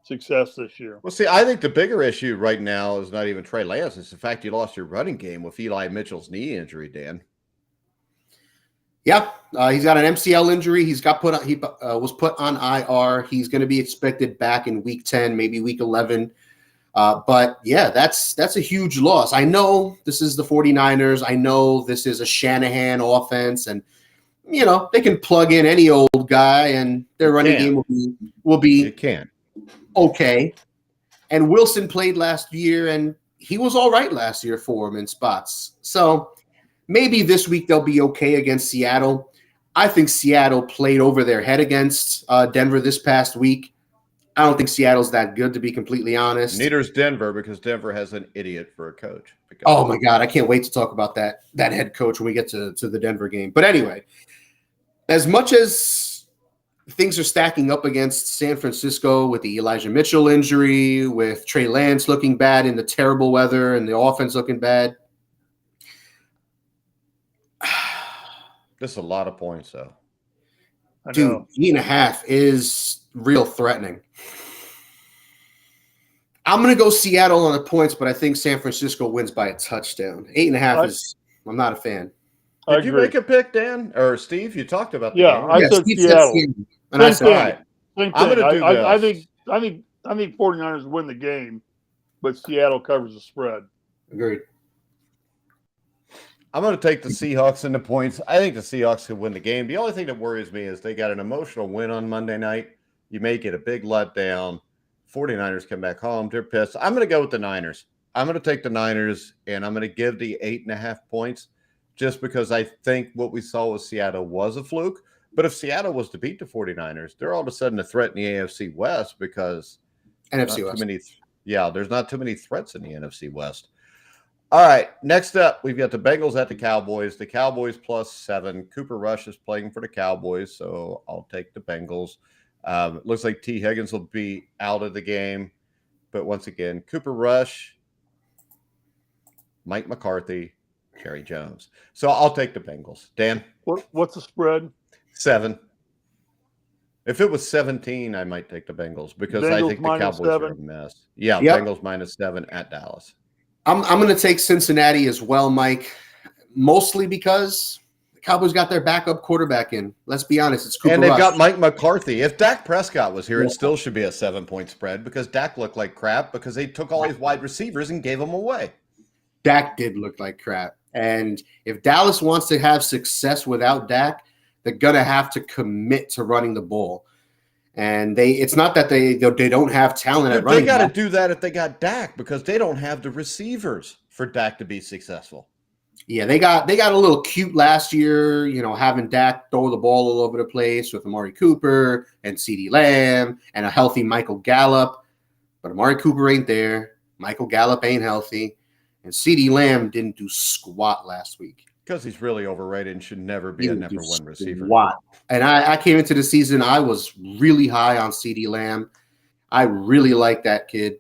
success this year. Well, see, I think the bigger issue right now is not even Trey Lance. It's the fact you lost your running game with Eli Mitchell's knee injury, Dan. Yeah, he's got an MCL injury. He was put on IR. He's going to be expected back in week 10, maybe week 11. But yeah, that's a huge loss. I know this is the 49ers. I know this is a Shanahan offense, and they can plug in any old guy, and their running game will be okay. And Wilson played last year, and he was all right last year for him in spots. So maybe this week they'll be okay against Seattle. I think Seattle played over their head against Denver this past week. I don't think Seattle's that good, to be completely honest. Neither's Denver, because Denver has an idiot for a coach. Oh, my God. I can't wait to talk about that head coach when we get to the Denver game. But anyway, as much as things are stacking up against San Francisco with the Elijah Mitchell injury, with Trey Lance looking bad in the terrible weather and the offense looking bad, this is a lot of points, though. Dude, 8.5 is real threatening. I'm going to go Seattle on the points, but I think San Francisco wins by a touchdown. 8.5 is – I'm not a fan. Did you make a pick, Dan? Or Steve? You talked about the game. I said Steve Seattle. Said Seattle. And I said, all right. Same thing. I'm going to do this. I think 49ers win the game, but Seattle covers the spread. Agreed. I'm going to take the Seahawks in the points. I think the Seahawks could win the game. The only thing that worries me is they got an emotional win on Monday night. You may get a big letdown. 49ers come back home. They're pissed. I'm going to go with the Niners. I'm going to take the Niners, and I'm going to give the 8.5 points just because I think what we saw with Seattle was a fluke. But if Seattle was to beat the 49ers, they're all of a sudden a threat in the AFC West because NFC West. There's not too many threats in the NFC West. All right, next up, we've got the Bengals at the Cowboys. The Cowboys +7. Cooper Rush is playing for the Cowboys, so I'll take the Bengals. It looks like T. Higgins will be out of the game. But once again, Cooper Rush, Mike McCarthy, Jerry Jones. So I'll take the Bengals. Dan? What's the spread? 7. If it was 17, I might take the Bengals because I think the Cowboys are a mess. Yeah, yep. Bengals -7 at Dallas. I'm going to take Cincinnati as well, Mike, mostly because the Cowboys got their backup quarterback in. Let's be honest, it's Cooper And they've Rush. got Mike McCarthy. If Dak Prescott was here, it still should be a 7-point spread because Dak looked like crap because they took all his wide receivers and gave them away. Dak did look like crap. And if Dallas wants to have success without Dak, they're going to have to commit to running the ball. And it's not that they don't have talent at running. They got to do that if they got Dak because they don't have the receivers for Dak to be successful. Yeah, they got a little cute last year, having Dak throw the ball all over the place with Amari Cooper and CeeDee Lamb and a healthy Michael Gallup. But Amari Cooper ain't there. Michael Gallup ain't healthy. And CeeDee Lamb didn't do squat last week. Because he's really overrated and should never be a number one receiver. And I came into the season, I was really high on CeeDee Lamb. I really like that kid,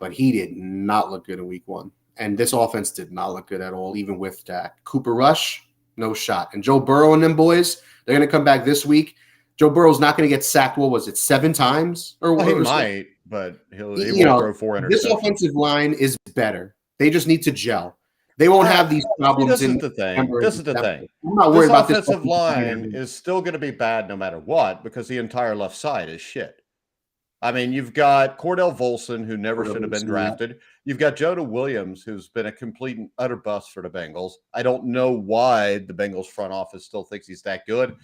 but he did not look good in week 1. And this offense did not look good at all, even with Dak. Cooper Rush, no shot. And Joe Burrow and them boys, they're going to come back this week. Joe Burrow's not going to get sacked, 7 times? He might, but he won't throw 4 interceptions. This offensive line is better. They just need to gel. They won't have these problems. This is the thing. I'm not worried about this offensive line is still going to be bad no matter what because the entire left side is shit. I mean, you've got Cordell Volson, who never should have been drafted. You've got Jonah Williams, who's been a complete and utter bust for the Bengals. I don't know why the Bengals front office still thinks he's that good.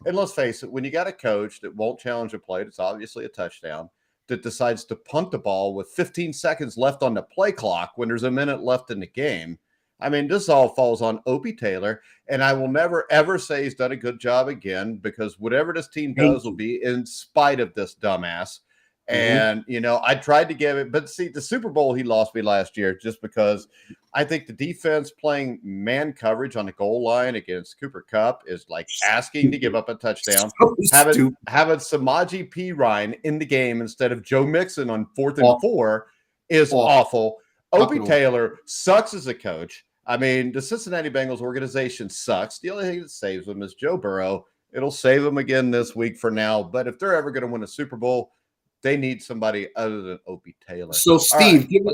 And let's face it, when you got a coach that won't challenge a play, it's obviously a touchdown, that decides to punt the ball with 15 seconds left on the play clock when there's a minute left in the game. I mean, this all falls on Opie Taylor, and I will never, ever say he's done a good job again because whatever this team does will be in spite of this dumbass. And, I tried to give it, but see, the Super Bowl, he lost me last year just because I think the defense playing man coverage on the goal line against Cooper Kupp is like asking to give up a touchdown. Having Samaje Perine in the game instead of Joe Mixon on 4th and 4 is awful. Opie Taylor sucks as a coach. I mean, the Cincinnati Bengals organization sucks. The only thing that saves them is Joe Burrow. It'll save them again this week for now. But if they're ever going to win a Super Bowl, they need somebody other than Opie Taylor. So, Steve, give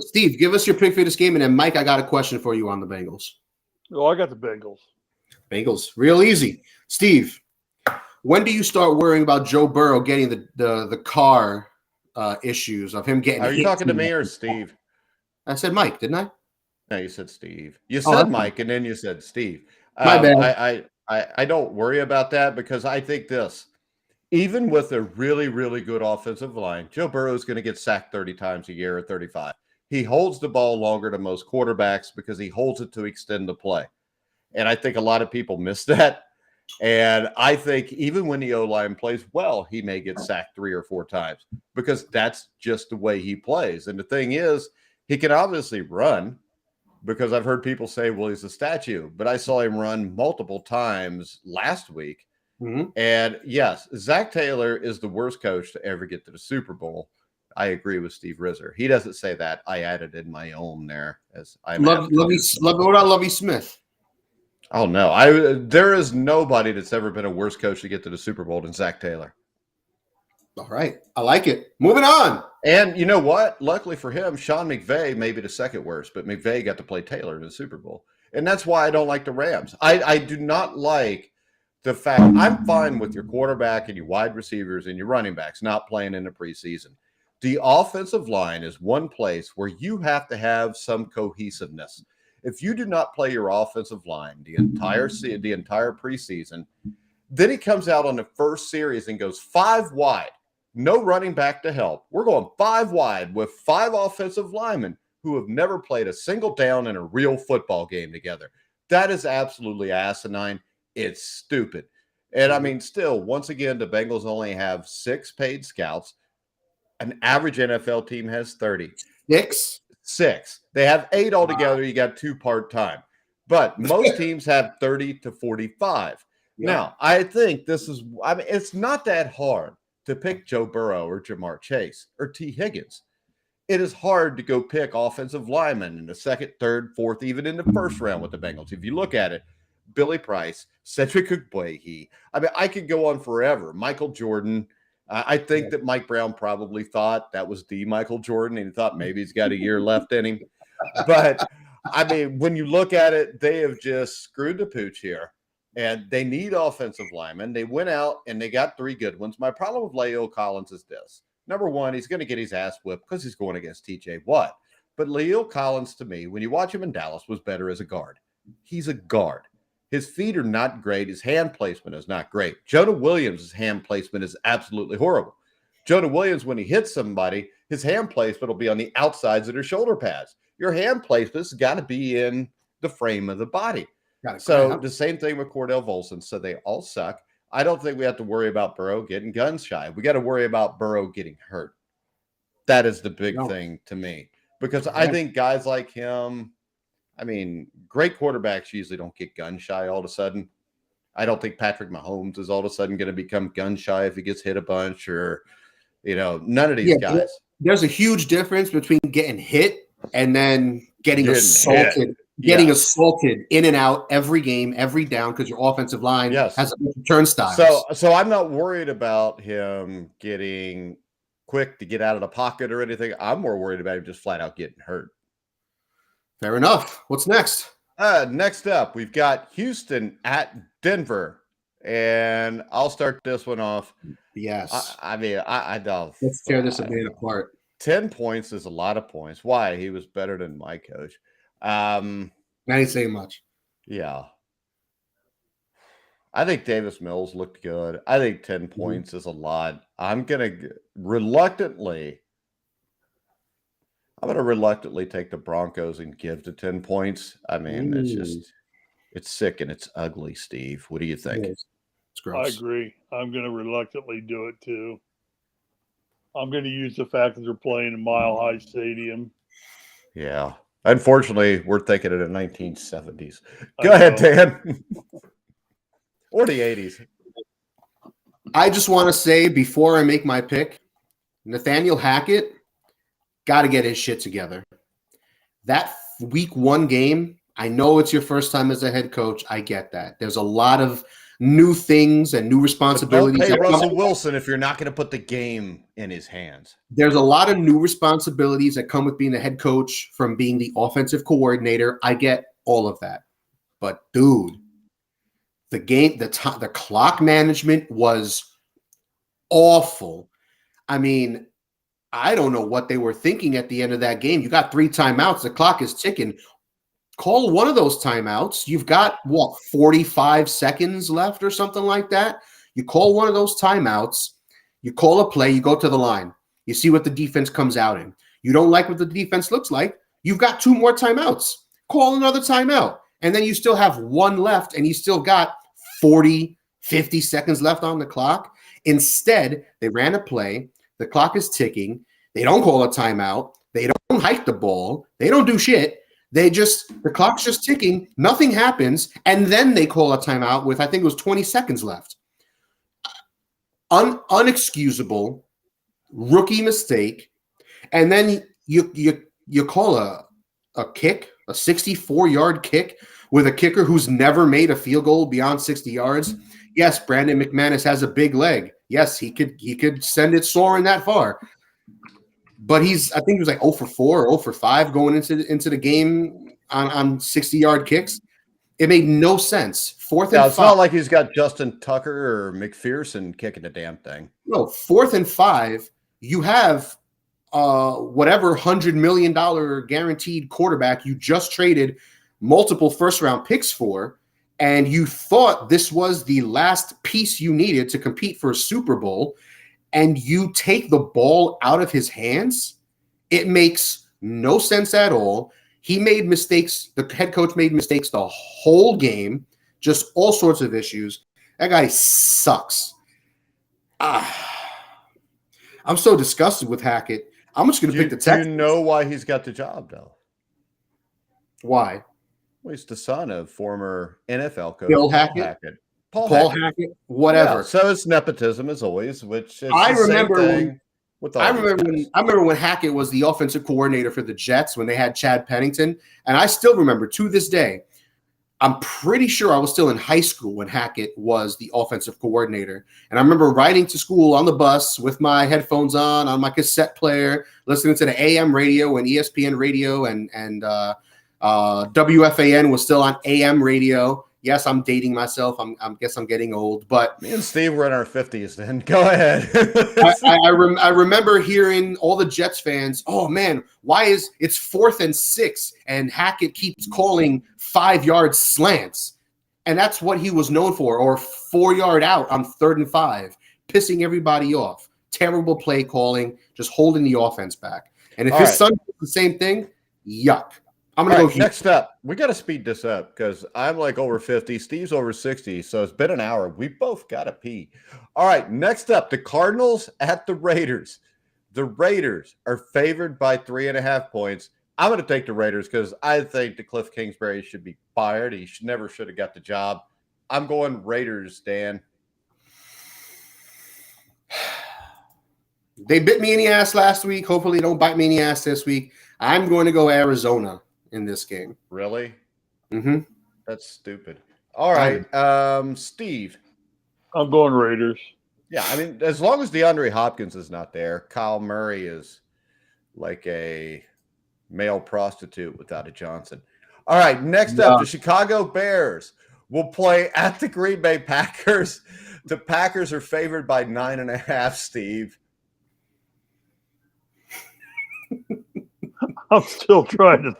us your pick for this game. And then, Mike, I got a question for you on the Bengals. Oh, I got the Bengals. Bengals, real easy. Steve, when do you start worrying about Joe Burrow getting the car issues of him getting Are you talking to me or Steve? I said Mike, didn't I? No, you said Steve. You said Mike, and then you said Steve. My bad. I don't worry about that because I think this. Even with a really, really good offensive line, Joe Burrow is going to get sacked 30 times a year or 35. He holds the ball longer than most quarterbacks because he holds it to extend the play. And I think a lot of people miss that. And I think even when the O-line plays well, he may get sacked 3 or 4 times because that's just the way he plays. And the thing is, he can obviously run because I've heard people say, well, he's a statue. But I saw him run multiple times last week. Mm-hmm. And yes, Zach Taylor is the worst coach to ever get to the Super Bowl. I agree with Steve Rizzer. He doesn't say that. I added in my own there as I love what about Lovie Smith? Oh no, there is nobody that's ever been a worse coach to get to the Super Bowl than Zach Taylor. All right. I like it. Moving on. And you know what? Luckily for him, Sean McVay may be the second worst, but McVay got to play Taylor in the Super Bowl. And that's why I don't like the Rams. I do not like the fact I'm fine with your quarterback and your wide receivers and your running backs not playing in the preseason. The offensive line is one place where you have to have some cohesiveness. If you do not play your offensive line the entire preseason, then he comes out on the first series and goes 5 wide. No running back to help. We're going 5 wide with 5 offensive linemen who have never played a single down in a real football game together. That is absolutely asinine. It's stupid. And I mean, still, once again, the Bengals only have 6 paid scouts. An average NFL team has 30. 6. They have 8 altogether. You got 2 part-time. But most teams have 30 to 45. Yeah. Now, I think it's not that hard to pick Joe Burrow or Jamar Chase or T. Higgins. It is hard to go pick offensive linemen in the 2nd, 3rd, 4th, even in the 1st round with the Bengals. If you look at it, Billy Price, Cedric Ogbuehi. I mean, I could go on forever. Michael Jordan. I think that Mike Brown probably thought that was the Michael Jordan, and he thought maybe he's got a year left in him. But, I mean, when you look at it, they have just screwed the pooch here, and they need offensive linemen. They went out, and they got 3 good ones. My problem with Leo Collins is this. Number one, he's going to get his ass whipped because he's going against TJ Watt. But Leo Collins, to me, when you watch him in Dallas, was better as a guard. He's a guard. His feet are not great. His hand placement is not great. Jonah Williams' hand placement is absolutely horrible. Jonah Williams, when he hits somebody, his hand placement will be on the outsides of their shoulder pads. Your hand placement has got to be in the frame of the body. So the same thing with Cordell Volson. So they all suck. I don't think we have to worry about Burrow getting gun shy. We got to worry about Burrow getting hurt. That is the big thing to me. Because I think guys like him, I mean, great quarterbacks usually don't get gun shy all of a sudden. I don't think Patrick Mahomes is all of a sudden going to become gun shy if he gets hit a bunch or, none of these guys. There's a huge difference between getting hit and then getting assaulted. Assaulted in and out every game, every down, because your offensive line has a bunch of turnstiles. So I'm not worried about him getting quick to get out of the pocket or anything. I'm more worried about him just flat out getting hurt. Fair enough. What's next? Next up, we've got Houston at Denver, and I'll start this one off. Yes. I don't. Let's tear this a bit apart. 10 points is a lot of points. Why? He was better than my coach. I didn't say much. Yeah. I think Davis Mills looked good. I think 10 points is a lot. I'm going to reluctantly take the Broncos and give the 10 points. I mean, it's sick and it's ugly, Steve. What do you think? It's gross. I agree. I'm going to reluctantly do it too. I'm going to use the fact that they're playing in Mile High Stadium. Yeah. Unfortunately, we're thinking of the 1970s. Go ahead, Dan. Or the 80s. I just want to say before I make my pick, Nathaniel Hackett got to get his shit together. That week 1 game, I know it's your first time as a head coach. I get that. There's a lot of new things and new responsibilities. But don't pay Russell Wilson if you're not going to put the game in his hands. There's a lot of new responsibilities that come with being a head coach from being the offensive coordinator. I get all of that. But, dude, the game, the clock management was awful. I mean, I don't know what they were thinking at the end of that game. You got 3 timeouts. The clock is ticking. Call one of those timeouts. You've got, 45 seconds left or something like that? You call one of those timeouts. You call a play. You go to the line. You see what the defense comes out in. You don't like what the defense looks like. You've got 2 more timeouts. Call another timeout. And then you still have 1 left, and you still got 40, 50 seconds left on the clock. Instead, they ran a play. The clock is ticking. They don't call a timeout. They don't hike the ball. They don't do shit. The clock's just ticking. Nothing happens. And then they call a timeout with, I think it was 20 seconds left. Unexcusable rookie mistake. And then you call a kick, a 64-yard kick with a kicker who's never made a field goal beyond 60 yards. Yes, Brandon McManus has a big leg. Yes, he could send it soaring that far. But I think he was like 0 for 4 or 0 for 5 going into the game on 60-yard kicks. It made no sense. Fourth and it's 5. not like he's got Justin Tucker or McPherson kicking the damn thing. No, 4th and 5, you have whatever $100 million guaranteed quarterback you just traded multiple first-round picks for, and you thought this was the last piece you needed to compete for a Super Bowl, and you take the ball out of his hands. It makes no sense at all. He made mistakes. The head coach made mistakes the whole game, just all sorts of issues. That guy sucks. I'm so disgusted with Hackett. I'm just going to pick the Texans. Do you know why he's got the job, though? Why? Well, he's the son of former NFL coach Bill Hackett. Paul Hackett, whatever. Yeah, so it's nepotism as always, which is I remember when when Hackett was the offensive coordinator for the Jets when they had Chad Pennington, and I still remember to this day. I'm pretty sure I was still in high school when Hackett was the offensive coordinator, and I remember riding to school on the bus with my headphones on my cassette player, listening to the AM radio and ESPN radio, and WFAN was still on AM radio. Yes, I'm dating myself. I guess I'm getting old, but me and Steve were in our 50s then. Go ahead. I remember hearing all the Jets fans, oh man, why is it's 4th and 6 and Hackett keeps calling 5-yard slants? And that's what he was known for, or 4-yard out on 3rd and 5, pissing everybody off. Terrible play calling, just holding the offense back. And if his son does the same thing, yuck. I'm going to go next up. We got to speed this up because I'm like over 50. Steve's over 60. So it's been an hour. We both got to pee. All right. Next up, the Cardinals at the Raiders. The Raiders are favored by 3.5 points. I'm going to take the Raiders because I think the Cliff Kingsbury should be fired. He never should have got the job. I'm going Raiders, Dan. They bit me in the ass last week. Hopefully they don't bite me in the ass this week. I'm going to go Arizona in this game. Really? Mm-hmm. That's stupid. All right. Steve. I'm going Raiders. Yeah, I mean, as long as DeAndre Hopkins is not there, Kyle Murray is like a male prostitute without a Johnson. All right, next up, the Chicago Bears will play at the Green Bay Packers. The Packers are favored by 9.5, Steve. I'm still trying to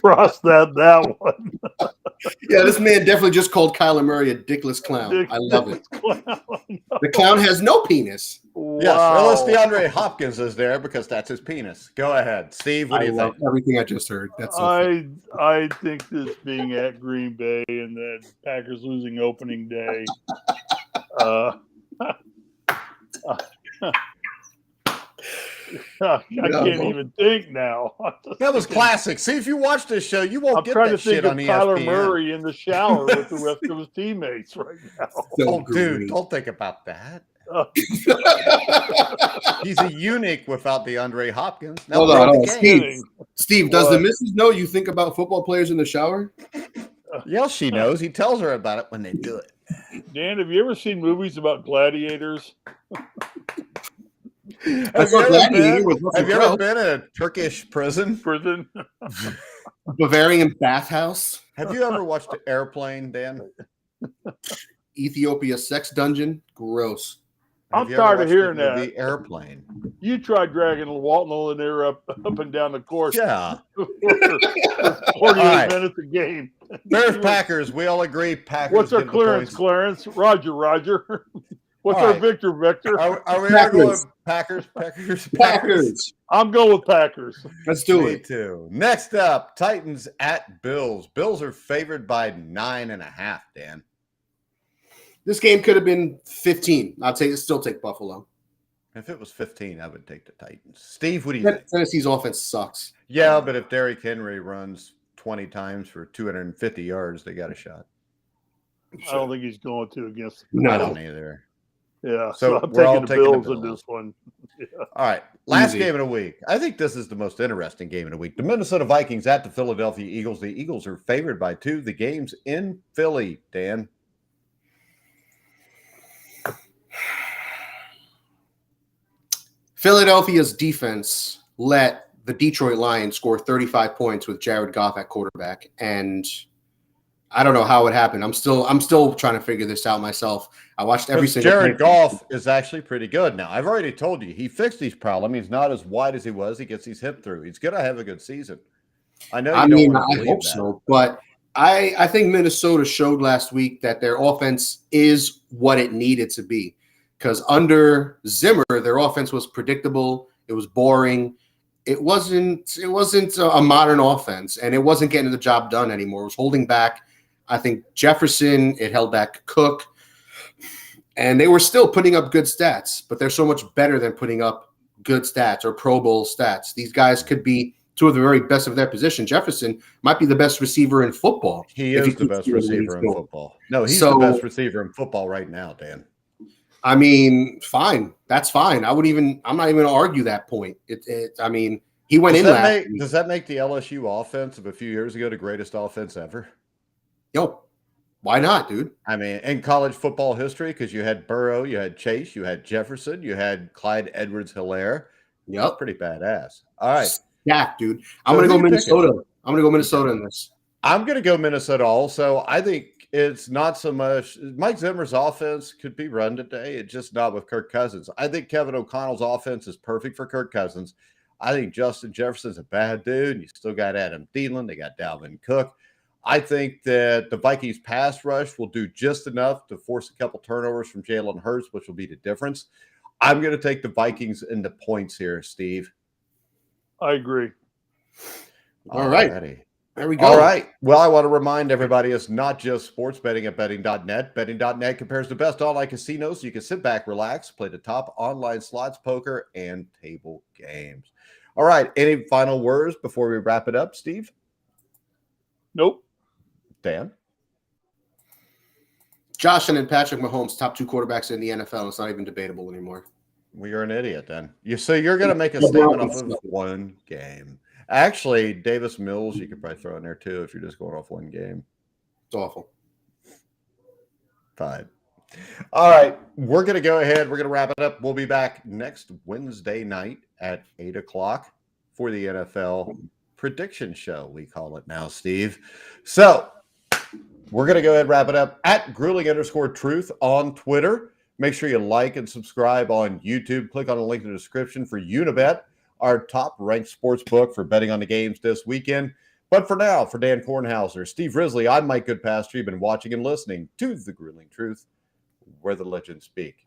process that one. Yeah, this man definitely just called Kyler Murray a dickless clown. I love it. The clown has no penis. Wow. Yes, unless DeAndre Hopkins is there because that's his penis. Go ahead, Steve. What do you think? Everything I just heard. That's I think this being at Green Bay and the Packers losing opening day. I can't even think now. That was classic. See, if you watch this show, you won't get that shit on ESPN. I'm trying to think of Kyler Murray in the shower with the rest of his teammates right now. Dude, don't think about that. He's a eunuch without DeAndre Hopkins. Now hold on. Steve, does the missus know you think about football players in the shower? Yeah, she knows. He tells her about it when they do it. Dan, have you ever seen movies about gladiators? Have you ever been in a Turkish prison? Bavarian bathhouse? Have you ever watched Airplane, Dan? Ethiopia sex dungeon? Gross. I'm tired of hearing that. The Airplane. You tried dragging Walton Lanier up and down the course. Yeah. for 48 minutes a game. Bears Packers. We all agree. Packers. What's our clearance, Clarence? Roger. What's our Victor? Are we all going Packers? Packers. I'm going with Packers. Let's do it. Me too. Next up, Titans at Bills. Bills are favored by 9.5, Dan. This game could have been 15. Still take Buffalo. If it was 15, I would take the Titans. Steve, what do you think? Tennessee's offense sucks. Yeah, but if Derrick Henry runs 20 times for 250 yards, they got a shot. I don't think he's going to against. No, I don't either. Yeah, so I'm taking the Bills in this one. Yeah. All right, last game of the week. I think this is the most interesting game of the week. The Minnesota Vikings at the Philadelphia Eagles. The Eagles are favored by 2. The game's in Philly, Dan. Philadelphia's defense let the Detroit Lions score 35 points with Jared Goff at quarterback, and I don't know how it happened. I'm still trying to figure this out myself. I watched every single. Jared Goff is actually pretty good now. I've already told you he fixed his problem. He's not as wide as he was. He gets his hip through. He's going to have a good season. I know. I hope so, but I think Minnesota showed last week that their offense is what it needed to be. Because under Zimmer, their offense was predictable. It was boring. It wasn't a modern offense, and it wasn't getting the job done anymore. It was holding back. I think Jefferson, it held back Cook, and they were still putting up good stats, but they're so much better than putting up good stats or Pro Bowl stats. These guys could be two of the very best of their position. Jefferson might be the best receiver in football. He is the best receiver in football. No, he's the best receiver in football right now, Dan. I mean, fine. That's fine. I'm not even going to argue that point. I mean, he went in last week. Does that make the LSU offense of a few years ago the greatest offense ever? Yo, why not, dude? I mean, in college football history, because you had Burrow, you had Chase, you had Jefferson, you had Clyde Edwards-Helaire. Yep. Pretty badass. All right. Yeah, dude. I'm going to go Minnesota. I'm going to go Minnesota in this. I'm going to go Minnesota also. I think it's not so much Mike Zimmer's offense could be run today. It's just not with Kirk Cousins. I think Kevin O'Connell's offense is perfect for Kirk Cousins. I think Justin Jefferson's a bad dude. You still got Adam Thielen. They got Dalvin Cook. I think that the Vikings pass rush will do just enough to force a couple turnovers from Jalen Hurts, which will be the difference. I'm going to take the Vikings into points here, Steve. I agree. All right. There we go. All right. Well, I want to remind everybody it's not just sports betting at betting.net. Betting.net compares the best online casinos so you can sit back, relax, play the top online slots, poker, and table games. All right. Any final words before we wrap it up, Steve? Nope. Dan? Josh and Patrick Mahomes, top two quarterbacks in the NFL. It's not even debatable anymore. Well, you're an idiot then. So you're going to make a statement off of one game. Actually, Davis Mills, you could probably throw in there too if you're just going off one game. It's awful. Fine. All right. We're going to go ahead. We're going to wrap it up. We'll be back next Wednesday night at 8 o'clock for the NFL prediction show, we call it now, Steve. So we're going to go ahead and wrap it up at grueling_truth on Twitter. Make sure you like and subscribe on YouTube. Click on the link in the description for Unibet, our top-ranked sports book for betting on the games this weekend. But for now, for Dan Kornhauser, Steve Risley, I'm Mike Goodpaster. You've been watching and listening to The Grueling Truth, where the legends speak.